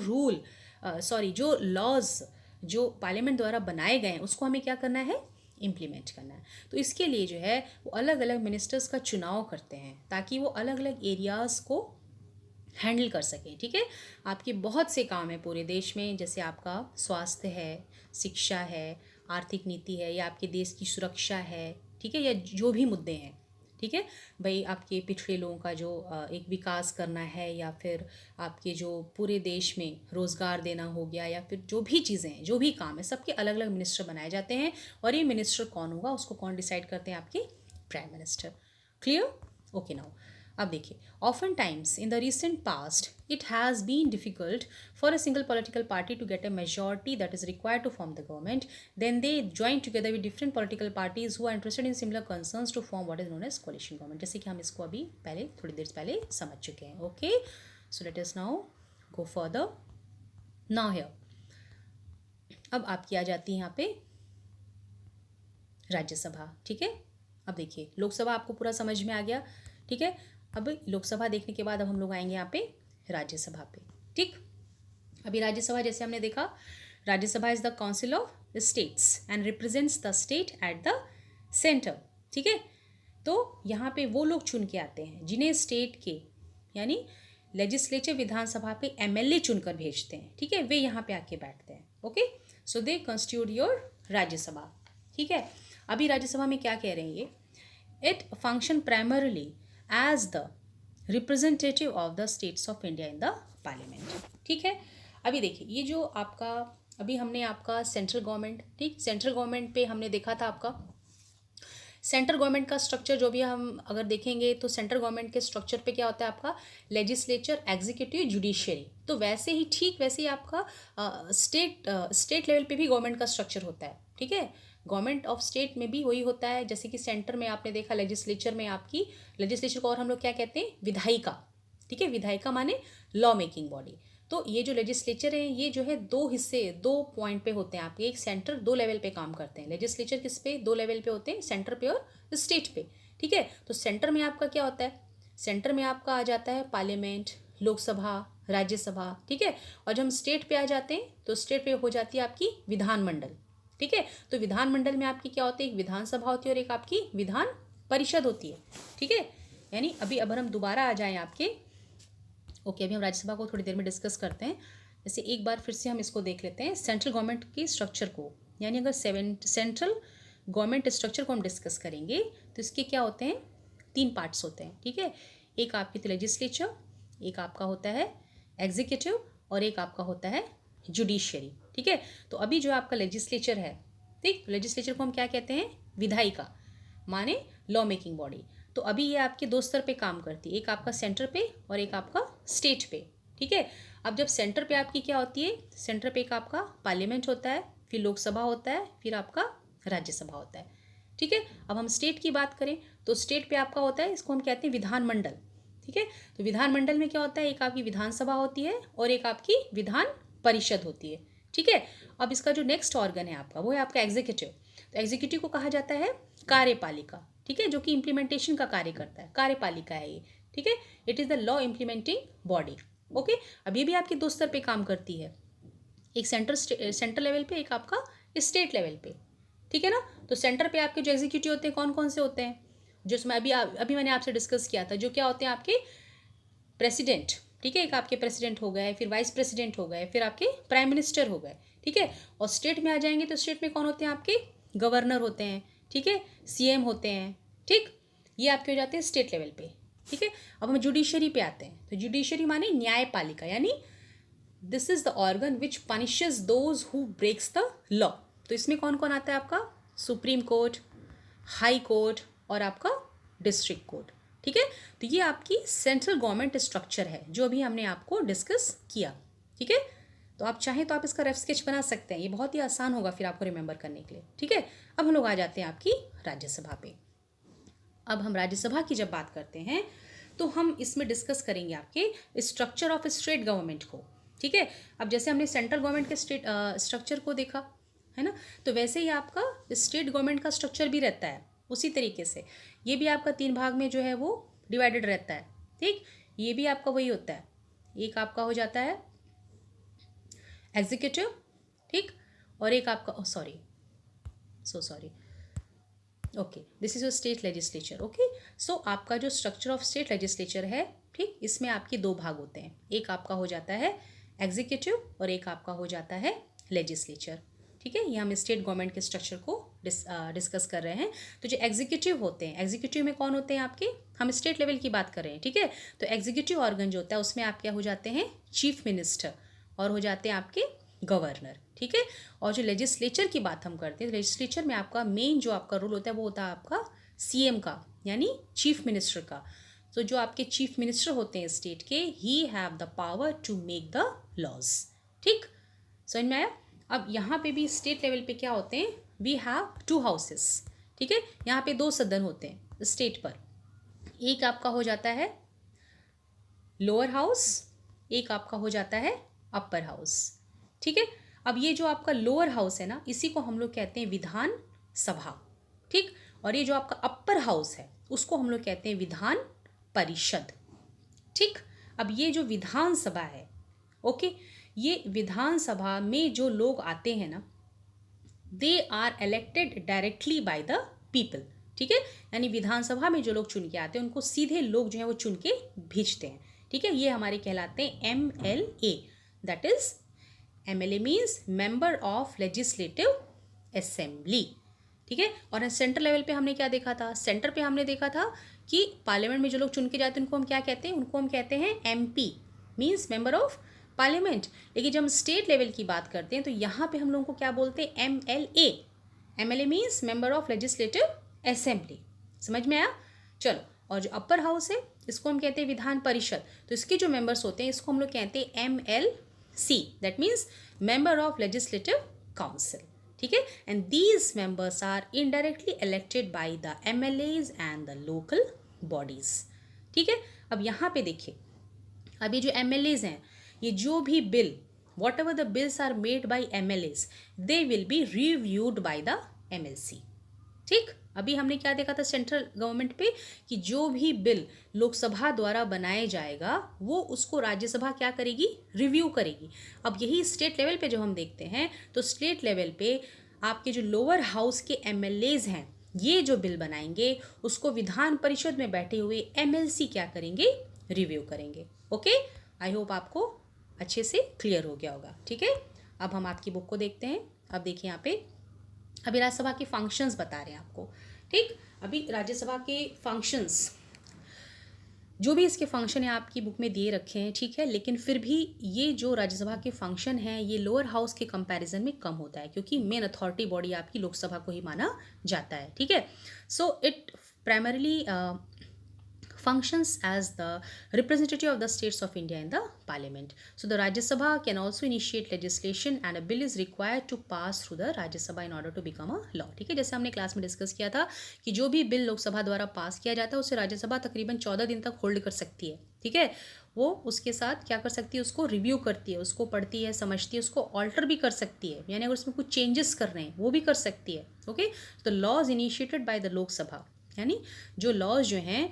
लॉज जो पार्लियामेंट द्वारा बनाए गए हैं उसको हमें क्या करना है, इम्प्लीमेंट करना है। तो इसके लिए जो है वो अलग अलग मिनिस्टर्स का चुनाव करते हैं ताकि वो अलग अलग एरियाज़ को हैंडल कर सकें। ठीक है, आपके बहुत से काम है पूरे देश में, जैसे आपका स्वास्थ्य है, शिक्षा है, आर्थिक नीति है, या आपके देश की सुरक्षा है, ठीक है, या जो भी मुद्दे हैं। ठीक है भाई, आपके पिछड़े लोगों का जो एक विकास करना है, या फिर आपके जो पूरे देश में रोज़गार देना हो गया, या फिर जो भी चीज़ें हैं, जो भी काम है, सबके अलग अलग मिनिस्टर बनाए जाते हैं। और ये मिनिस्टर कौन होगा उसको कौन डिसाइड करते हैं, आपके prime minister. Clear? Okay, now अब देखिए, often times in the recent past it has been difficult for a single political party to get a majority that is required to form the government, then they join together with different political parties who are interested in similar concerns to form what is known as coalition government. जैसे कि हम इसको अभी पहले थोड़ी देर पहले समझ चुके हैं। Okay, so let us now go further. Now here, अब आपकी आ जाती है यहाँ पे राज्यसभा। ठीक है, अब देखिए, लोकसभा आपको पूरा समझ में आ गया। ठीक है, अब लोकसभा देखने के बाद अब हम लोग आएंगे यहाँ पे राज्यसभा पे। ठीक, अभी राज्यसभा जैसे हमने देखा, Rajya Sabha is the council of states and represents the state eight the centre. ठीक है, तो यहाँ पे वो लोग चुन के आते हैं जिन्हें स्टेट के, यानी लेजिस्लेचर विधानसभा पे MLA चुनकर भेजते हैं। ठीक है, वे यहाँ पे आके बैठते हैं। Okay, so they constitute your Rajya Sabha. ठीक है, अभी राज्यसभा में क्या कह रहे हैं ये, it function primarily as the representative of the states of India in the parliament. ठीक है, अभी देखिए ये जो आपका अभी हमने आपका सेंट्रल गवर्नमेंट, ठीक, सेंट्रल गवर्नमेंट पे हमने देखा था आपका सेंट्रल गवर्नमेंट का स्ट्रक्चर जो भी हम अगर देखेंगे तो सेंट्रल गवर्नमेंट के स्ट्रक्चर पे क्या होता है आपका लेजिस्लेचर, एग्जीक्यूटिव, जुडिशियरी। तो वैसे ही ठीक वैसे ही आपका स्टेट लेवल पे भी गवर्नमेंट का स्ट्रक्चर होता है। ठीक है, गवर्नमेंट ऑफ स्टेट में भी वही होता है, जैसे कि सेंटर में आपने देखा लेजिस्लेचर में आपकी लेजिस्लेचर को और हम लोग क्या कहते हैं, विधायिका। ठीक है, विधायिका माने लॉ मेकिंग बॉडी। तो ये जो लेजिस्लेचर है ये जो है दो हिस्से, दो पॉइंट पे होते हैं आपके। एक सेंटर, दो लेवल पे काम करते हैं। लेजिस्लेचर किस पे, दो लेवल पे होते हैं, सेंटर पे और स्टेट पे। ठीक है, तो सेंटर में आपका क्या होता है, सेंटर में आपका आ जाता है पार्लियामेंट, लोकसभा, राज्यसभा। ठीक है, और जब हम स्टेट पे आ जाते हैं तो स्टेट पे हो जाती है आपकी विधानमंडल। ठीक है, तो विधानमंडल में आपकी क्या होती है, एक विधानसभा होती है और एक आपकी विधान परिषद होती है। ठीक है, यानी अभी अगर हम दोबारा आ जाएं आपके ओके अभी हम राज्यसभा को थोड़ी देर में डिस्कस करते हैं। जैसे एक बार फिर से हम इसको देख लेते हैं सेंट्रल गवर्नमेंट की स्ट्रक्चर को, यानी अगर सेंट्रल गवर्नमेंट स्ट्रक्चर को हम डिस्कस करेंगे तो इसके क्या होते हैं, तीन पार्ट्स होते हैं। ठीक है, एक आपकी लेजिस्लेचर, एक आपका होता है एग्जीक्यूटिव और एक आपका होता है जुडिशियरी। ठीक है, तो अभी जो आपका लेजिस्लेचर है, ठीक, लेजिस्लेचर को हम क्या कहते हैं, विधायिका माने लॉ मेकिंग बॉडी। तो अभी ये आपके दो स्तर पे काम करती है, एक आपका सेंटर पे और एक आपका स्टेट पे। ठीक है, अब जब सेंटर पे आपकी क्या होती है, सेंटर पे एक आपका पार्लियामेंट होता है, फिर लोकसभा होता है, फिर आपका राज्यसभा होता है। ठीक है, अब हम स्टेट की बात करें तो स्टेट पे आपका होता है, इसको हम कहते हैं विधानमंडल। ठीक है, तो विधानमंडल में क्या होता है, एक आपकी विधानसभा होती है और एक आपकी विधान परिषद होती है। ठीक है, अब इसका जो नेक्स्ट ऑर्गन है आपका वो है आपका एग्जीक्यूटिव। तो एग्जीक्यूटिव को कहा जाता है कार्यपालिका। ठीक है, जो कि इम्प्लीमेंटेशन का कार्य करता है, कार्यपालिका है ये। ठीक है, it is the law implementing body. Okay, अब ये भी आपके दो स्तर पे काम करती है, एक सेंटर लेवल पे, एक आपका स्टेट लेवल पे। ठीक है ना, तो सेंटर पे आपके जो एग्जीक्यूटिव होते हैं कौन कौन से होते हैं, जो इसमें अभी मैंने आपसे डिस्कस किया था, जो क्या होते हैं आपके प्रेसिडेंट। ठीक है, एक आपके प्रेसिडेंट हो गए, फिर वाइस प्रेसिडेंट हो गए, फिर आपके प्राइम मिनिस्टर हो गए। ठीक है, और स्टेट में आ जाएंगे तो स्टेट में कौन होते हैं, आपके गवर्नर होते हैं। ठीक है, सीएम होते हैं। ठीक, ये आपके हो जाते हैं स्टेट लेवल पे। ठीक है, अब हम जुडिशरी पे आते हैं तो जुडिशरी माने न्यायपालिका, यानी this is the organ which punishes those who breaks the law. तो इसमें कौन कौन आता है आपका, सुप्रीम कोर्ट, हाई कोर्ट और आपका डिस्ट्रिक्ट कोर्ट। ठीक है, तो ये आपकी सेंट्रल गवर्नमेंट स्ट्रक्चर है जो अभी हमने आपको डिस्कस किया। ठीक है, तो आप चाहें तो आप इसका रफ स्केच बना सकते हैं, ये बहुत ही आसान होगा फिर आपको रिमेंबर करने के लिए। ठीक है, अब हम लोग आ जाते हैं आपकी राज्यसभा पे। अब हम राज्यसभा की जब बात करते हैं तो हम इसमें डिस्कस करेंगे आपके स्ट्रक्चर ऑफ स्टेट गवर्नमेंट को। ठीक है, अब जैसे हमने सेंट्रल गवर्नमेंट के स्टेट स्ट्रक्चर को देखा है ना, तो वैसे ही आपका स्टेट गवर्नमेंट का स्ट्रक्चर भी रहता है उसी तरीके से। ये भी आपका तीन भाग में जो है वो डिवाइडेड रहता है। ठीक, ये भी आपका वही होता है, एक आपका हो जाता है एग्जीक्यूटिव, ठीक, और एक आपका sorry okay this is your state legislature. Okay, so आपका जो स्ट्रक्चर ऑफ स्टेट लेजिस्लेचर है, ठीक, इसमें आपके दो भाग होते हैं, एक आपका हो जाता है एग्जीक्यूटिव और एक आपका हो जाता है लेजिस्लेचर। ठीक है, ये हम स्टेट गवर्नमेंट के स्ट्रक्चर को डिस्कस कर रहे हैं। तो जो एग्जीक्यूटिव होते हैं, एग्जीक्यूटिव में कौन होते हैं आपके, हम स्टेट लेवल की बात कर रहे हैं। ठीक है, तो एग्जीक्यूटिव ऑर्गन जो होता है उसमें आप क्या हो जाते हैं, चीफ मिनिस्टर और हो जाते हैं आपके गवर्नर। ठीक है, और जो लेजिस्लेचर की बात हम करते हैं, लेजिस्लेचर में आपका मेन जो आपका रोल होता है वो होता है आपका सीएम का, यानी चीफ मिनिस्टर का। तो जो आपके चीफ मिनिस्टर होते हैं स्टेट के, he have the power to make the laws. ठीक, समझ में आया। अब यहाँ पे भी स्टेट लेवल पे क्या होते हैं, वी हैव टू हाउसेस। ठीक है, यहाँ पे दो सदन होते हैं स्टेट पर, एक आपका हो जाता है लोअर हाउस, एक आपका हो जाता है अपर हाउस। ठीक है, अब ये जो आपका लोअर हाउस है ना, इसी को हम लोग कहते हैं विधान सभा। ठीक, और ये जो आपका अपर हाउस है उसको हम लोग कहते हैं विधान परिषद। ठीक, अब ये जो विधान सभा है, ओके, ये विधान सभा में जो लोग आते हैं ना, they are elected directly by the people. ठीक है, यानी विधानसभा में जो लोग चुन के आते हैं उनको सीधे लोग जो है वो चुन के भेजते हैं। ठीक है, ये हमारे कहलाते हैं MLA, that is MLA means member of legislative assembly. ठीक है। और सेंट्रल लेवल पे हमने क्या देखा था, सेंटर पे हमने देखा था कि पार्लियामेंट में जो लोग चुन के जाते हैं उनको हम क्या कहते हैं, उनको हम कहते हैं MP, means member of parliament. लेकिन जब हम स्टेट लेवल की बात करते हैं तो यहाँ पे हम लोगों को क्या बोलते हैं, MLA means member of legislative assembly. समझ में आया? चलो, और जो अपर हाउस है इसको हम कहते हैं विधान परिषद, तो इसके जो मेंबर्स होते हैं इसको हम लोग कहते हैं MLC, that means member of legislative council, ठीक है। And these members are indirectly elected by the MLAs and the local bodies, ठीक है। अब यहाँ पे देखिए, अब ये जो MLAs हैं, ये जो भी bill, whatever the bills are made by MLAs, they will be reviewed by the MLC, ठीक। अभी हमने क्या देखा था सेंट्रल गवर्नमेंट पे, कि जो भी बिल लोकसभा द्वारा बनाया जाएगा वो उसको राज्यसभा क्या करेगी, रिव्यू करेगी। अब यही स्टेट लेवल पे जो हम देखते हैं, तो स्टेट लेवल पे आपके जो लोअर हाउस के MLAs हैं, ये जो बिल बनाएंगे उसको विधान परिषद में बैठे हुए MLC क्या करेंगे, रिव्यू करेंगे। ओके, आई होप आपको अच्छे से क्लियर हो गया होगा, ठीक है। अब हम आपकी बुक को देखते हैं। अब देखिए यहाँ पे अभी राज्यसभा के फंक्शंस बता रहे हैं आपको, ठीक। अभी राज्यसभा के फंक्शंस, जो भी इसके फंक्शन है आपकी बुक में दिए रखे हैं, ठीक है। लेकिन फिर भी ये जो राज्यसभा के फंक्शन हैं ये लोअर हाउस के कंपैरिजन में कम होता है, क्योंकि मेन अथॉरिटी बॉडी आपकी लोकसभा को ही माना जाता है, ठीक है। So it primarily functions as the representative of the states of India in the parliament. So the Rajya Sabha can also initiate legislation and a bill is required to pass through the Rajya Sabha in order to become a law. ठीक है, जैसे हमने क्लास में डिस्कस किया था कि जो भी बिल लोकसभा द्वारा पास किया जाता है उसे राज्यसभा तकरीबन 14 दिन तक होल्ड कर सकती है, ठीक है। वो उसके साथ क्या कर सकती है, उसको रिव्यू करती है, उसको पढ़ती है, समझती है, उसको ऑल्टर भी कर सकती है, यानी अगर उसमें कुछ चेंजेस कर रहे हैं वो भी कर सकती है। ओके, तो laws initiated by the Lok Sabha, यानी जो लॉज जो हैं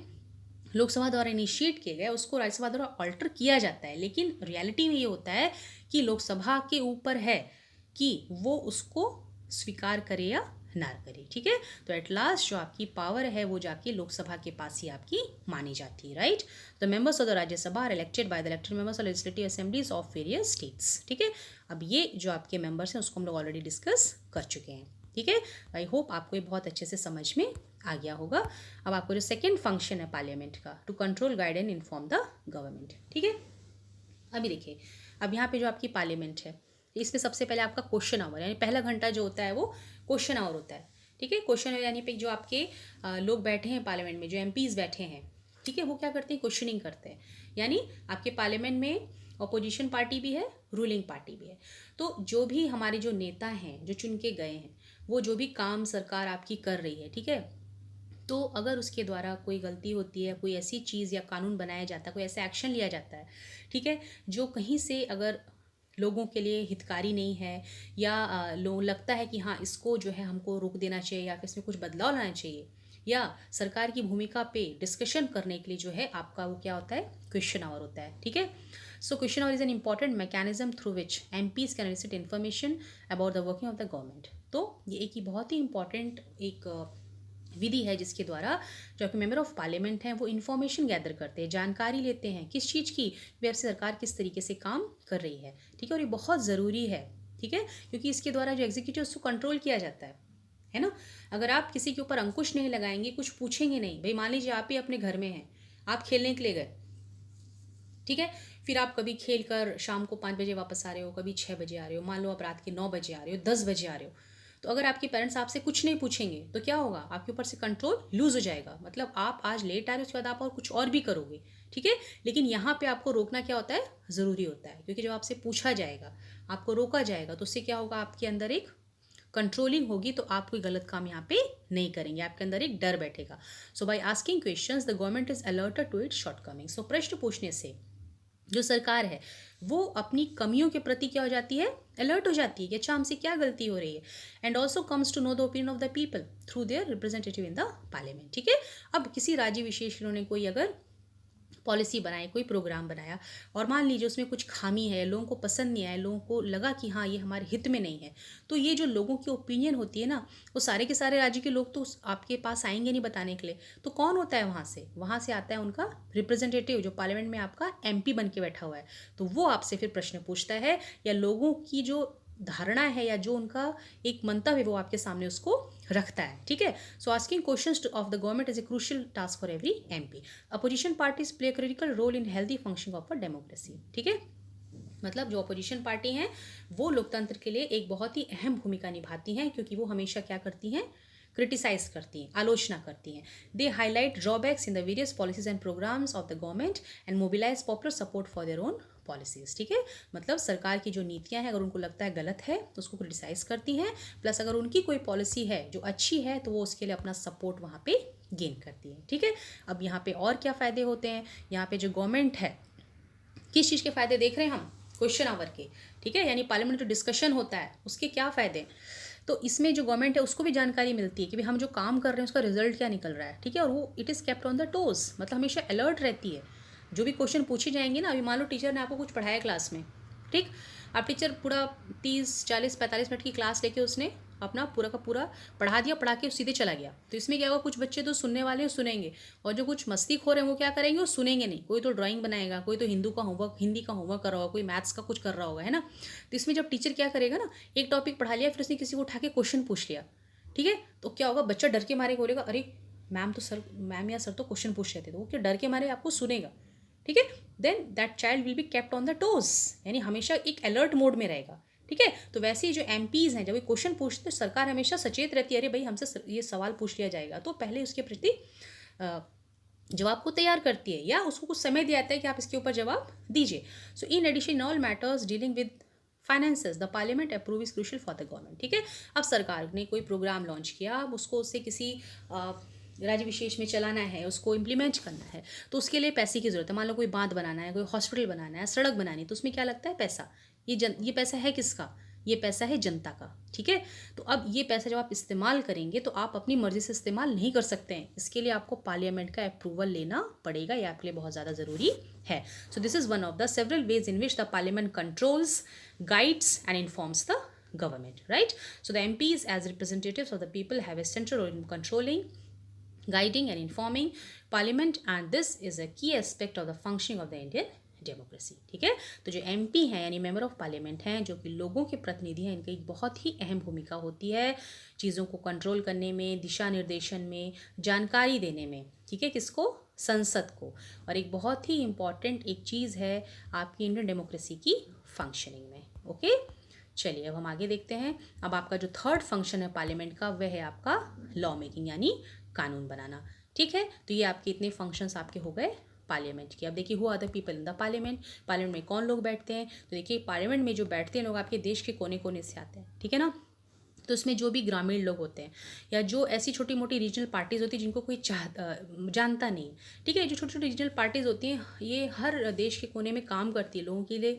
लोकसभा द्वारा इनिशिएट किया गया उसको राज्यसभा द्वारा ऑल्टर किया जाता है, लेकिन रियलिटी में ये होता है कि लोकसभा के ऊपर है कि वो उसको स्वीकार करे या ना करे, ठीक है। तो एट लास्ट जो आपकी पावर है वो जाके लोकसभा के पास ही आपकी मानी जाती है, right. The members of the Rajya Sabha are elected by the elected members of legislative assemblies of various states, ठीक है। अब ये जो आपके मेंबर्स हैं उसको हम लोग ऑलरेडी डिस्कस कर चुके हैं, ठीक है। आई होप आपको ये बहुत अच्छे से समझ में आ गया होगा। अब आपको जो सेकंड फंक्शन है पार्लियामेंट का, to control, guide and inform the government, ठीक है। अभी देखिए, अब यहाँ पे जो आपकी पार्लियामेंट है इसमें सबसे पहले आपका क्वेश्चन आवर, यानी पहला घंटा जो होता है वो क्वेश्चन आवर होता है, ठीक है। क्वेश्चन आवर यानी पे जो आपके लोग बैठे हैं पार्लियामेंट में, जो MPs बैठे हैं, ठीक है, वो क्या करते हैं, क्वेश्चनिंग करते हैं। यानी आपके पार्लियामेंट में अपोजिशन पार्टी भी है, रूलिंग पार्टी भी है, तो जो भी हमारे जो नेता हैं जो चुन के गए हैं, वो जो भी काम सरकार आपकी कर रही है, ठीक है, तो अगर उसके द्वारा कोई गलती होती है, कोई ऐसी चीज़ या कानून बनाया जाता है, कोई ऐसा एक्शन लिया जाता है, ठीक है, जो कहीं से अगर लोगों के लिए हितकारी नहीं है, या लोग लगता है कि हाँ इसको जो है हमको रोक देना चाहिए या इसमें कुछ बदलाव लाना चाहिए, या सरकार की भूमिका पे डिस्कशन करने के लिए जो है आपका वो क्या होता है, क्वेश्चन आवर होता है, ठीक है। So question our is an important mechanism through which MPs can receive information about the working of the government. तो ये एक बहुत ही इंपॉर्टेंट एक विधि है जिसके द्वारा जो आपके मेंबर ऑफ पार्लियामेंट हैं वो इन्फॉर्मेशन गैदर करते हैं, जानकारी लेते हैं किस चीज़ की, वैसे सरकार किस तरीके से काम कर रही है, ठीक है। और ये बहुत ज़रूरी है, ठीक है, क्योंकि इसके द्वारा जो एग्जीक्यूटिव उसको कंट्रोल किया जाता है ना। अगर आप किसी के ऊपर अंकुश नहीं लगाएंगे, कुछ पूछेंगे नहीं, भाई मान लीजिए आप ही अपने घर में हैं, आप खेलने के लिए गए, ठीक है, फिर आप कभी खेल कर शाम को 5 बजे वापस आ रहे हो, कभी 6 बजे आ रहे हो, मान लो आप रात के 9 बजे आ रहे हो, 10 बजे आ रहे हो, तो अगर आपके पेरेंट्स आपसे कुछ नहीं पूछेंगे तो क्या होगा, आपके ऊपर से कंट्रोल लूज हो जाएगा। मतलब आप आज लेट आ रहे हो, उसके बाद आप और कुछ और भी करोगे, ठीक है। लेकिन यहाँ पे आपको रोकना क्या होता है, ज़रूरी होता है, क्योंकि जब आपसे पूछा जाएगा, आपको रोका जाएगा, तो उससे क्या होगा, आपके अंदर एक कंट्रोलिंग होगी, तो आप कोई गलत काम यहाँ पे नहीं करेंगे, आपके अंदर एक डर बैठेगा। So by asking questions the government is alerted to its shortcoming. So प्रश्न पूछने से जो सरकार है वो अपनी कमियों के प्रति क्या हो जाती है, अलर्ट हो जाती है कि अच्छा हमसे क्या गलती हो रही है, and also comes to know the opinion of the people through their representative in the parliament, ठीक है। अब किसी राज्य विशेष ने कोई अगर पॉलिसी बनाई, कोई प्रोग्राम बनाया, और मान लीजिए उसमें कुछ खामी है, लोगों को पसंद नहीं आया, लोगों को लगा कि हाँ ये हमारे हित में नहीं है, तो ये जो लोगों की ओपिनियन होती है ना, वो सारे के सारे राज्य के लोग तो आपके पास आएंगे नहीं बताने के लिए, तो कौन होता है वहाँ से आता है उनका रिप्रेजेंटेटिव, जो पार्लियामेंट में आपका MP बन के बैठा हुआ है, तो वो आपसे फिर प्रश्न पूछता है, या लोगों की जो धारणा है या जो उनका एक मंतव्य है वो आपके सामने उसको रखता है, ठीक है। So asking questions of the government is a crucial task for every MP. Opposition parties play critical role in healthy functioning of a democracy, ठीक है। मतलब जो अपोजिशन पार्टी हैं वो लोकतंत्र के लिए एक बहुत ही अहम भूमिका निभाती हैं, क्योंकि वो हमेशा क्या करती हैं, क्रिटिसाइज करती हैं, आलोचना करती हैं। They highlight drawbacks in the various policies and programmes of the government and mobilise popular support for their own policies, ठीक है। मतलब सरकार की जो नीतियां हैं अगर उनको लगता है गलत है तो उसको क्रिटिसाइज करती हैं, प्लस अगर उनकी कोई पॉलिसी है जो अच्छी है तो वो उसके लिए अपना सपोर्ट वहाँ पे गेन करती है, ठीक है। अब यहाँ पे और क्या फ़ायदे होते हैं, यहाँ पे जो गवर्नमेंट है किस चीज़ के फ़ायदे देख रहे हैं हम, क्वेश्चन आवर के, ठीक है, यानी पार्लियामेंट जो डिस्कशन होता है उसके क्या फ़ायदे। तो इसमें जो गवर्नमेंट है उसको भी जानकारी मिलती है कि भाई हम जो काम कर रहे हैं उसका रिजल्ट क्या निकल रहा है, ठीक है। और वो it is kept on the toes, मतलब हमेशा अलर्ट रहती है। जो भी क्वेश्चन पूछे जाएंगे ना, अभी मान लो टीचर ने आपको कुछ पढ़ाया क्लास में, ठीक, आप टीचर पूरा 30 40 45 मिनट की क्लास लेके उसने अपना पूरा का पूरा पढ़ा दिया, पढ़ा के सीधे चला गया। तो इसमें क्या होगा, कुछ बच्चे तो सुनने वाले हैं सुनेंगे, और जो कुछ मस्ती खोर हैं वो क्या करेंगे, वो सुनेंगे नहीं। कोई तो ड्राइंग बनाएगा, कोई तो हिंदी का होमवर्क कर रहा होगा, कोई मैथ्स का कुछ कर रहा होगा, है ना। तो इसमें जब टीचर क्या करेगा ना, एक टॉपिक पढ़ा लिया फिर उसने किसी को उठा के क्वेश्चन पूछ लिया, ठीक है, तो क्या होगा, बच्चा डर के मारे बोलेगा अरे मैम या सर तो क्वेश्चन पूछ रहे थे, तो वो क्या डर के मारे आपको सुनेगा, ठीक है। Then that child will be kept on the toes, यानी हमेशा एक अलर्ट मोड में रहेगा, ठीक है। तो वैसे ही जो एमपीज़ हैं जब ये क्वेश्चन पूछते हैं सरकार हमेशा सचेत रहती है, अरे भाई हमसे ये सवाल पूछ लिया जाएगा, तो पहले उसके प्रति जवाब को तैयार करती है, या उसको कुछ समय दिया जाता है कि आप इसके ऊपर जवाब दीजिए। So in addition all matters dealing with finances the parliament approve is crucial for the government, ठीक है। अब सरकार ने कोई प्रोग्राम लॉन्च किया, अब उसको उससे किसी राज्य विशेष में चलाना है, उसको इम्प्लीमेंट करना है, तो उसके लिए पैसे की ज़रूरत है। मान लो कोई बांध बनाना है, कोई हॉस्पिटल बनाना है, सड़क बनानी है, तो उसमें क्या लगता है, पैसा। ये पैसा है किसका, ये पैसा है जनता का, ठीक है। तो अब ये पैसा जब आप इस्तेमाल करेंगे तो आप अपनी मर्जी से इस्तेमाल नहीं कर सकते हैं, इसके लिए आपको पार्लियामेंट का अप्रूवल लेना पड़ेगा, ये आपके लिए बहुत ज़्यादा ज़रूरी है। So this is one of the several ways in which the parliament controls, guides and informs the government, right? So the MPs as representatives of the people have a central role in controlling, guiding and informing parliament, and this is a key aspect of the functioning of the Indian democracy, ठीक है। तो जो एमपी हैं यानी मेंबर ऑफ पार्लियामेंट हैं, जो कि लोगों के प्रतिनिधि हैं, इनकी एक बहुत ही अहम भूमिका होती है चीज़ों को कंट्रोल करने में, दिशा निर्देशन में, जानकारी देने में, ठीक है, किसको, संसद को। और एक बहुत ही इम्पॉर्टेंट एक चीज़ है आपकी इंडियन डेमोक्रेसी की फंक्शनिंग में, ओके। चलिए अब हम आगे देखते हैं। अब आपका जो थर्ड फंक्शन है पार्लियामेंट का वह है आपका लॉ मेकिंग यानी कानून बनाना, ठीक है। तो ये आपके इतने फंक्शंस आपके हो गए पार्लियामेंट की। अब देखिए who are the people in the parliament, parliament में कौन लोग बैठते हैं, तो देखिए पार्लियामेंट में जो बैठते हैं लोग आपके देश के कोने कोने से आते हैं, ठीक है ना। तो उसमें जो भी ग्रामीण लोग होते हैं या जो ऐसी छोटी मोटी रीजनल पार्टीज़ होती हैं जिनको कोई जानता नहीं, ठीक है, जो छोटी छोटी रीजनल पार्टीज़ होती हैं ये हर देश के कोने में काम करती है, लोगों के लिए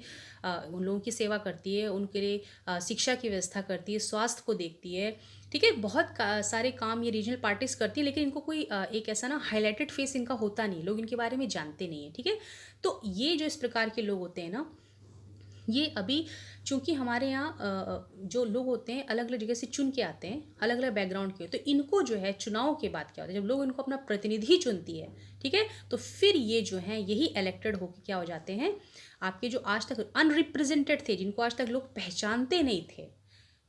उन लोगों की सेवा करती है, उनके लिए शिक्षा की व्यवस्था करती है, स्वास्थ्य को देखती है, ठीक है। बहुत सारे काम ये रीजनल पार्टीज़ करती है, लेकिन इनको कोई एक ऐसा ना हाईलाइटेड फेस इनका होता नहीं, लोग इनके बारे में जानते नहीं हैं, ठीक है। तो ये जो इस प्रकार के लोग होते हैं ना, ये अभी चूँकि हमारे यहाँ जो लोग होते हैं अलग अलग जगह से चुन के आते हैं, अलग अलग बैकग्राउंड के, तो इनको जो है चुनाव के बाद क्या होता है, जब लोग इनको अपना प्रतिनिधि चुनती है, ठीक है, तो फिर ये जो हैं यही इलेक्टेड होकर क्या हो जाते हैं, आपके जो आज तक अनरिप्रेजेंटेड थे, जिनको आज तक लोग पहचानते नहीं थे,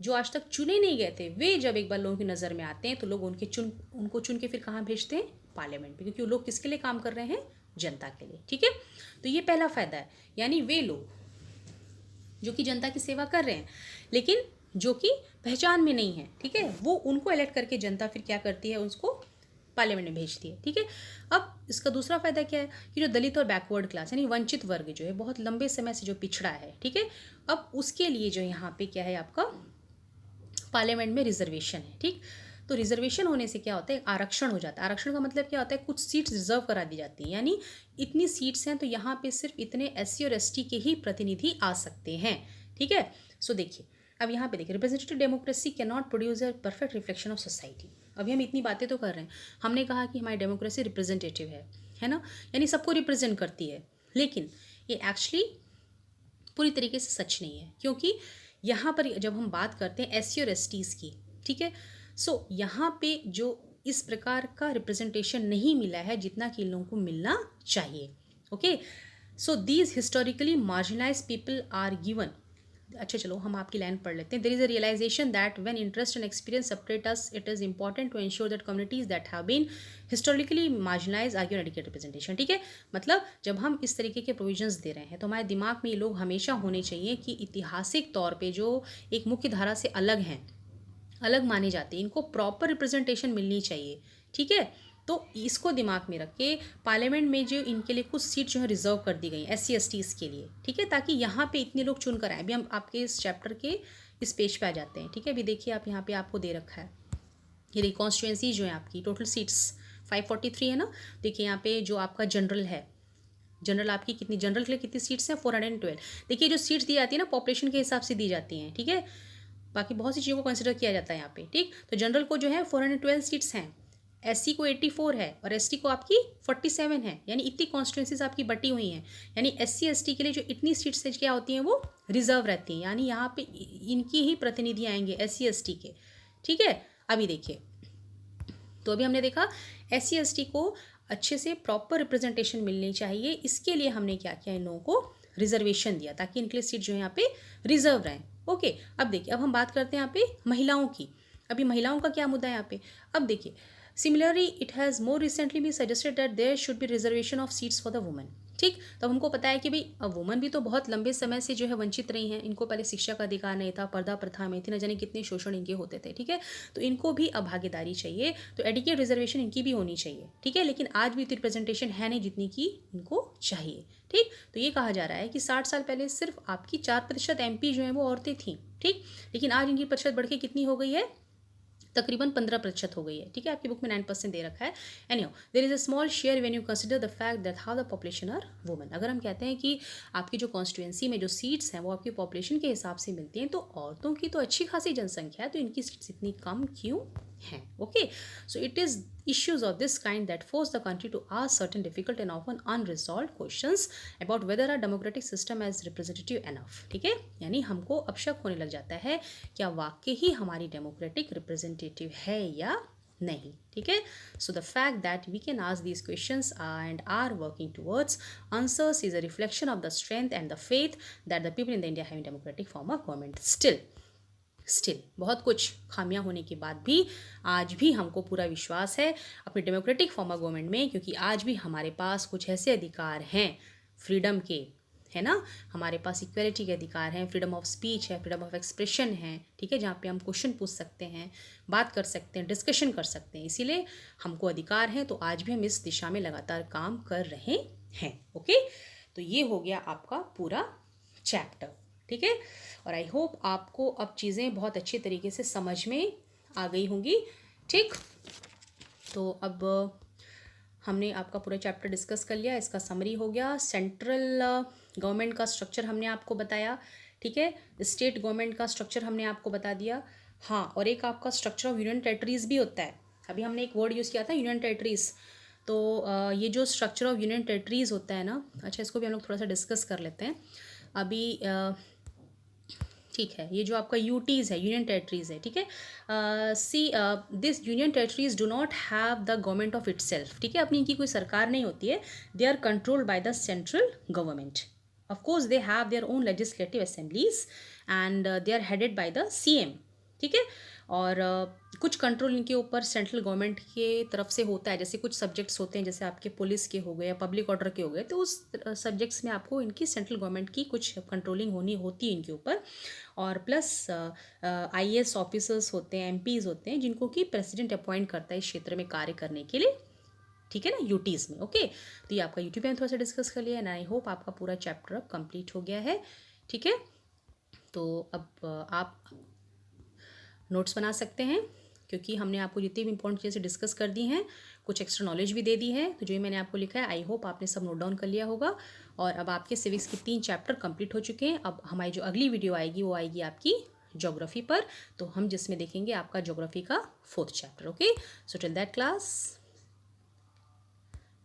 जो आज तक चुने नहीं गए थे, वे जब एक बार लोगों की नज़र में आते हैं तो लोग उनको चुन के फिर कहाँ भेजते हैं, पार्लियामेंट में, क्योंकि वो लोग किसके लिए काम कर रहे हैं, जनता के लिए, ठीक है। तो ये पहला फ़ायदा है, यानी वे लोग जो कि जनता की सेवा कर रहे हैं लेकिन जो कि पहचान में नहीं है, ठीक है, वो उनको इलेक्ट करके जनता फिर क्या करती है, उसको पार्लियामेंट में भेजती है, ठीक है। अब इसका दूसरा फायदा क्या है कि जो दलित और बैकवर्ड क्लास यानी वंचित वर्ग जो है, बहुत लंबे समय से जो पिछड़ा है, ठीक है, अब उसके लिए जो यहाँ पे क्या है आपका पार्लियामेंट में रिजर्वेशन है, ठीक। तो रिजर्वेशन होने से क्या होता है, आरक्षण हो जाता है। आरक्षण का मतलब क्या होता है, कुछ सीट्स रिजर्व करा दी जाती हैं, यानी इतनी सीट्स हैं तो यहाँ पे सिर्फ इतने एससी और एसटी के ही प्रतिनिधि आ सकते हैं, ठीक है। सो देखिए अब यहाँ पे देखिए, representative democracy can not produce a perfect reflection of society. अभी हम इतनी बातें तो कर रहे हैं, हमने कहा कि हमारी डेमोक्रेसी रिप्रेजेंटेटिव है ना, यानी सबको रिप्रेजेंट करती है, लेकिन ये एक्चुअली पूरी तरीके से सच नहीं है, क्योंकि यहाँ पर जब हम बात करते हैं एससी और एसटीज़ की, ठीक है, सो यहाँ पे जो इस प्रकार का रिप्रेजेंटेशन नहीं मिला है जितना कि लोगों को मिलना चाहिए, okay. So these historically marginalize people are given अच्छा चलो हम आपकी लाइन पढ़ लेते हैं. There is a realization that when interest and experience separate us it is important to ensure that communities that have been historically marginalize are given adequate representation. ठीक है, मतलब जब हम इस तरीके के प्रोविजंस दे रहे हैं तो हमारे दिमाग में ये लोग हमेशा होने चाहिए कि ऐतिहासिक तौर पर जो एक मुख्य धारा से अलग हैं, अलग माने जाते हैं, इनको प्रॉपर रिप्रेजेंटेशन मिलनी चाहिए. ठीक है, तो इसको दिमाग में रख के पार्लियामेंट में जो इनके लिए कुछ सीट जो है रिजर्व कर दी गई SC STs के लिए. ठीक है, ताकि यहाँ पे इतने लोग चुन कर आए. अभी हम आपके इस चैप्टर के इस पेज पे आ जाते हैं. ठीक है, अभी देखिए आप यहाँ पे आपको दे रखा है, ये देखिए कॉन्स्टिट्यूंसी जो है आपकी टोटल सीट्स 543 है ना. देखिए यहाँ पे जो आपका जनरल है, जनरल आपकी कितनी, जनरल के लिए कितनी सीट्स हैं 412. देखिए जो सीट्स दी जाती है ना पॉपुलेशन के हिसाब से दी जाती हैं. ठीक है, बाकी बहुत सी चीज़ों को कंसिडर किया जाता है यहाँ पे. ठीक, तो जनरल को जो है 412 सीट्स हैं, SC को 84 है और ST को आपकी 47 है. यानी इतनी कॉन्स्टिट्यूंसीज आपकी बटी हुई हैं. यानी SC ST के लिए जो इतनी सीट्स क्या होती हैं वो रिजर्व रहती हैं. यानी यहाँ पे इनकी ही प्रतिनिधि आएंगे SC ST के. ठीक है, अभी देखिए, तो अभी हमने देखा SC ST को अच्छे से प्रॉपर रिप्रेजेंटेशन मिलनी चाहिए. इसके लिए हमने क्या किया, इन लोगों को रिजर्वेशन दिया ताकि इनके लिए सीट जो है यहाँ पे रिजर्व रहें. ओके, अब देखिए, अब हम बात करते हैं यहाँ पे महिलाओं की. अभी महिलाओं का क्या मुद्दा है यहाँ पे. अब देखिए, similarly it has more recently भी suggested that there should be reservation of seats for the women. ठीक, तो हमको पता है कि भाई अब वुमेन भी तो बहुत लंबे समय से जो है वंचित रही हैं. इनको पहले शिक्षा का अधिकार नहीं था, पर्दा प्रथा में थी, न जाने कितने शोषण इनके होते थे. ठीक है, तो इनको भी अब भागीदारी चाहिए, तो एडिक्वेट रिजर्वेशन इनकी भी होनी चाहिए. ठीक है, लेकिन आज भी इतनी रिप्रेजेंटेशन है नहीं जितनी की इनको चाहिए. ठीक, तो ये कहा जा रहा है कि 60 साल पहले सिर्फ आपकी 4% MP जो है वो औरतें थीं. ठीक, लेकिन आज इनकी प्रतिशत बढ़ के कितनी हो गई है, तकरीबन 15% हो गई है. ठीक है, आपकी बुक में 9% दे रखा है. Anyhow there is a small share when you consider the fact that how the population are women. अगर हम कहते हैं कि आपकी जो कॉन्स्टिट्यूंसी में जो सीट्स हैं वो आपकी पॉपुलेशन के हिसाब से मिलती हैं, तो औरतों की तो अच्छी खासी जनसंख्या है, तो इनकी सीट्स इतनी कम क्यों हैं. Okay, so it is issues of this kind that force the country to ask certain difficult and often unresolved questions about whether our democratic system is representative enough. ठीक है, यानी हमको अब शक होने लग जाता है क्या वाकई ही हमारी डेमोक्रेटिक रिप्रेजेंटेटिव है या नहीं. ठीक है, so the fact that we can ask these questions and are working towards answers is a reflection of the strength and the faith that the people in the India have in democratic form of government. Still बहुत कुछ खामियां होने के बाद भी आज भी हमको पूरा विश्वास है अपने डेमोक्रेटिक फॉर्म ऑफ गवर्नमेंट में, क्योंकि आज भी हमारे पास कुछ ऐसे अधिकार हैं फ्रीडम के, है ना. हमारे पास इक्वलिटी के अधिकार हैं, फ्रीडम ऑफ स्पीच है, फ्रीडम ऑफ एक्सप्रेशन है. ठीक है, जहाँ पे हम क्वेश्चन पूछ सकते हैं, बात कर सकते हैं, डिस्कशन कर सकते हैं. इसीलिए हमको अधिकार हैं, तो आज भी हम इस दिशा में लगातार काम कर रहे हैं. ओके, तो ये हो गया आपका पूरा चैप्टर. ठीक है, और आई होप आपको अब चीज़ें बहुत अच्छे तरीके से समझ में आ गई होंगी. ठीक, तो अब हमने आपका पूरा चैप्टर डिस्कस कर लिया, इसका समरी हो गया. सेंट्रल गवर्नमेंट का स्ट्रक्चर हमने आपको बताया. ठीक है, स्टेट गवर्नमेंट का स्ट्रक्चर हमने आपको बता दिया. हाँ, और एक आपका स्ट्रक्चर ऑफ यूनियन टेरिटरीज भी होता है. अभी हमने एक वर्ड यूज़ किया था यूनियन टेरिटरीज, तो ये जो स्ट्रक्चर ऑफ यूनियन टेरिटरीज होता है ना, अच्छा इसको भी हम लोग थोड़ा सा डिस्कस कर लेते हैं अभी. ठीक है, ये जो आपका यूटीज़ है, यूनियन टेरिटरीज़ है. ठीक है, see this union territories do not have the government of itself. ठीक है, अपनी इनकी कोई सरकार नहीं होती है. They are controlled by the central government. Of course they have their own legislative assemblies and they are headed by the CM. ठीक है, और कुछ कंट्रोल इनके ऊपर सेंट्रल गवर्नमेंट के तरफ से होता है. जैसे कुछ सब्जेक्ट्स होते हैं, जैसे आपके पुलिस के हो गए या पब्लिक ऑर्डर के हो गए, तो उस सब्जेक्ट्स में आपको इनकी सेंट्रल गवर्नमेंट की कुछ कंट्रोलिंग होती है इनके ऊपर. और प्लस IAS ऑफिसर्स होते हैं, MPs होते हैं, जिनको कि प्रेसिडेंट अपॉइंट करता है इस क्षेत्र में कार्य करने के लिए. ठीक है ना, यूटीज़ में. ओके, तो ये आपका यूट्यूब में थोड़ा सा डिस्कस कर लिया एंड आई होप आपका पूरा चैप्टर अब कंप्लीट हो गया है. ठीक है, तो अब आप नोट्स बना सकते हैं, क्योंकि हमने आपको जितनी भी इंपॉर्टेंट चीज़ें डिस्कस कर दी हैं, कुछ एक्स्ट्रा नॉलेज भी दे दी है. तो जो मैंने आपको लिखा है आई होप आपने सब नोट डाउन कर लिया होगा. और अब आपके सिविक्स के 3 चैप्टर कंप्लीट हो चुके हैं. अब हमारी जो अगली वीडियो आएगी वो आएगी आपकी ज्योग्राफी पर, तो हम जिसमें देखेंगे आपका ज्योग्राफी का 4th chapter. Okay, so till that class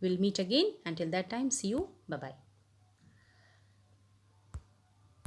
we'll meet again. Until that time, see you. Bye bye.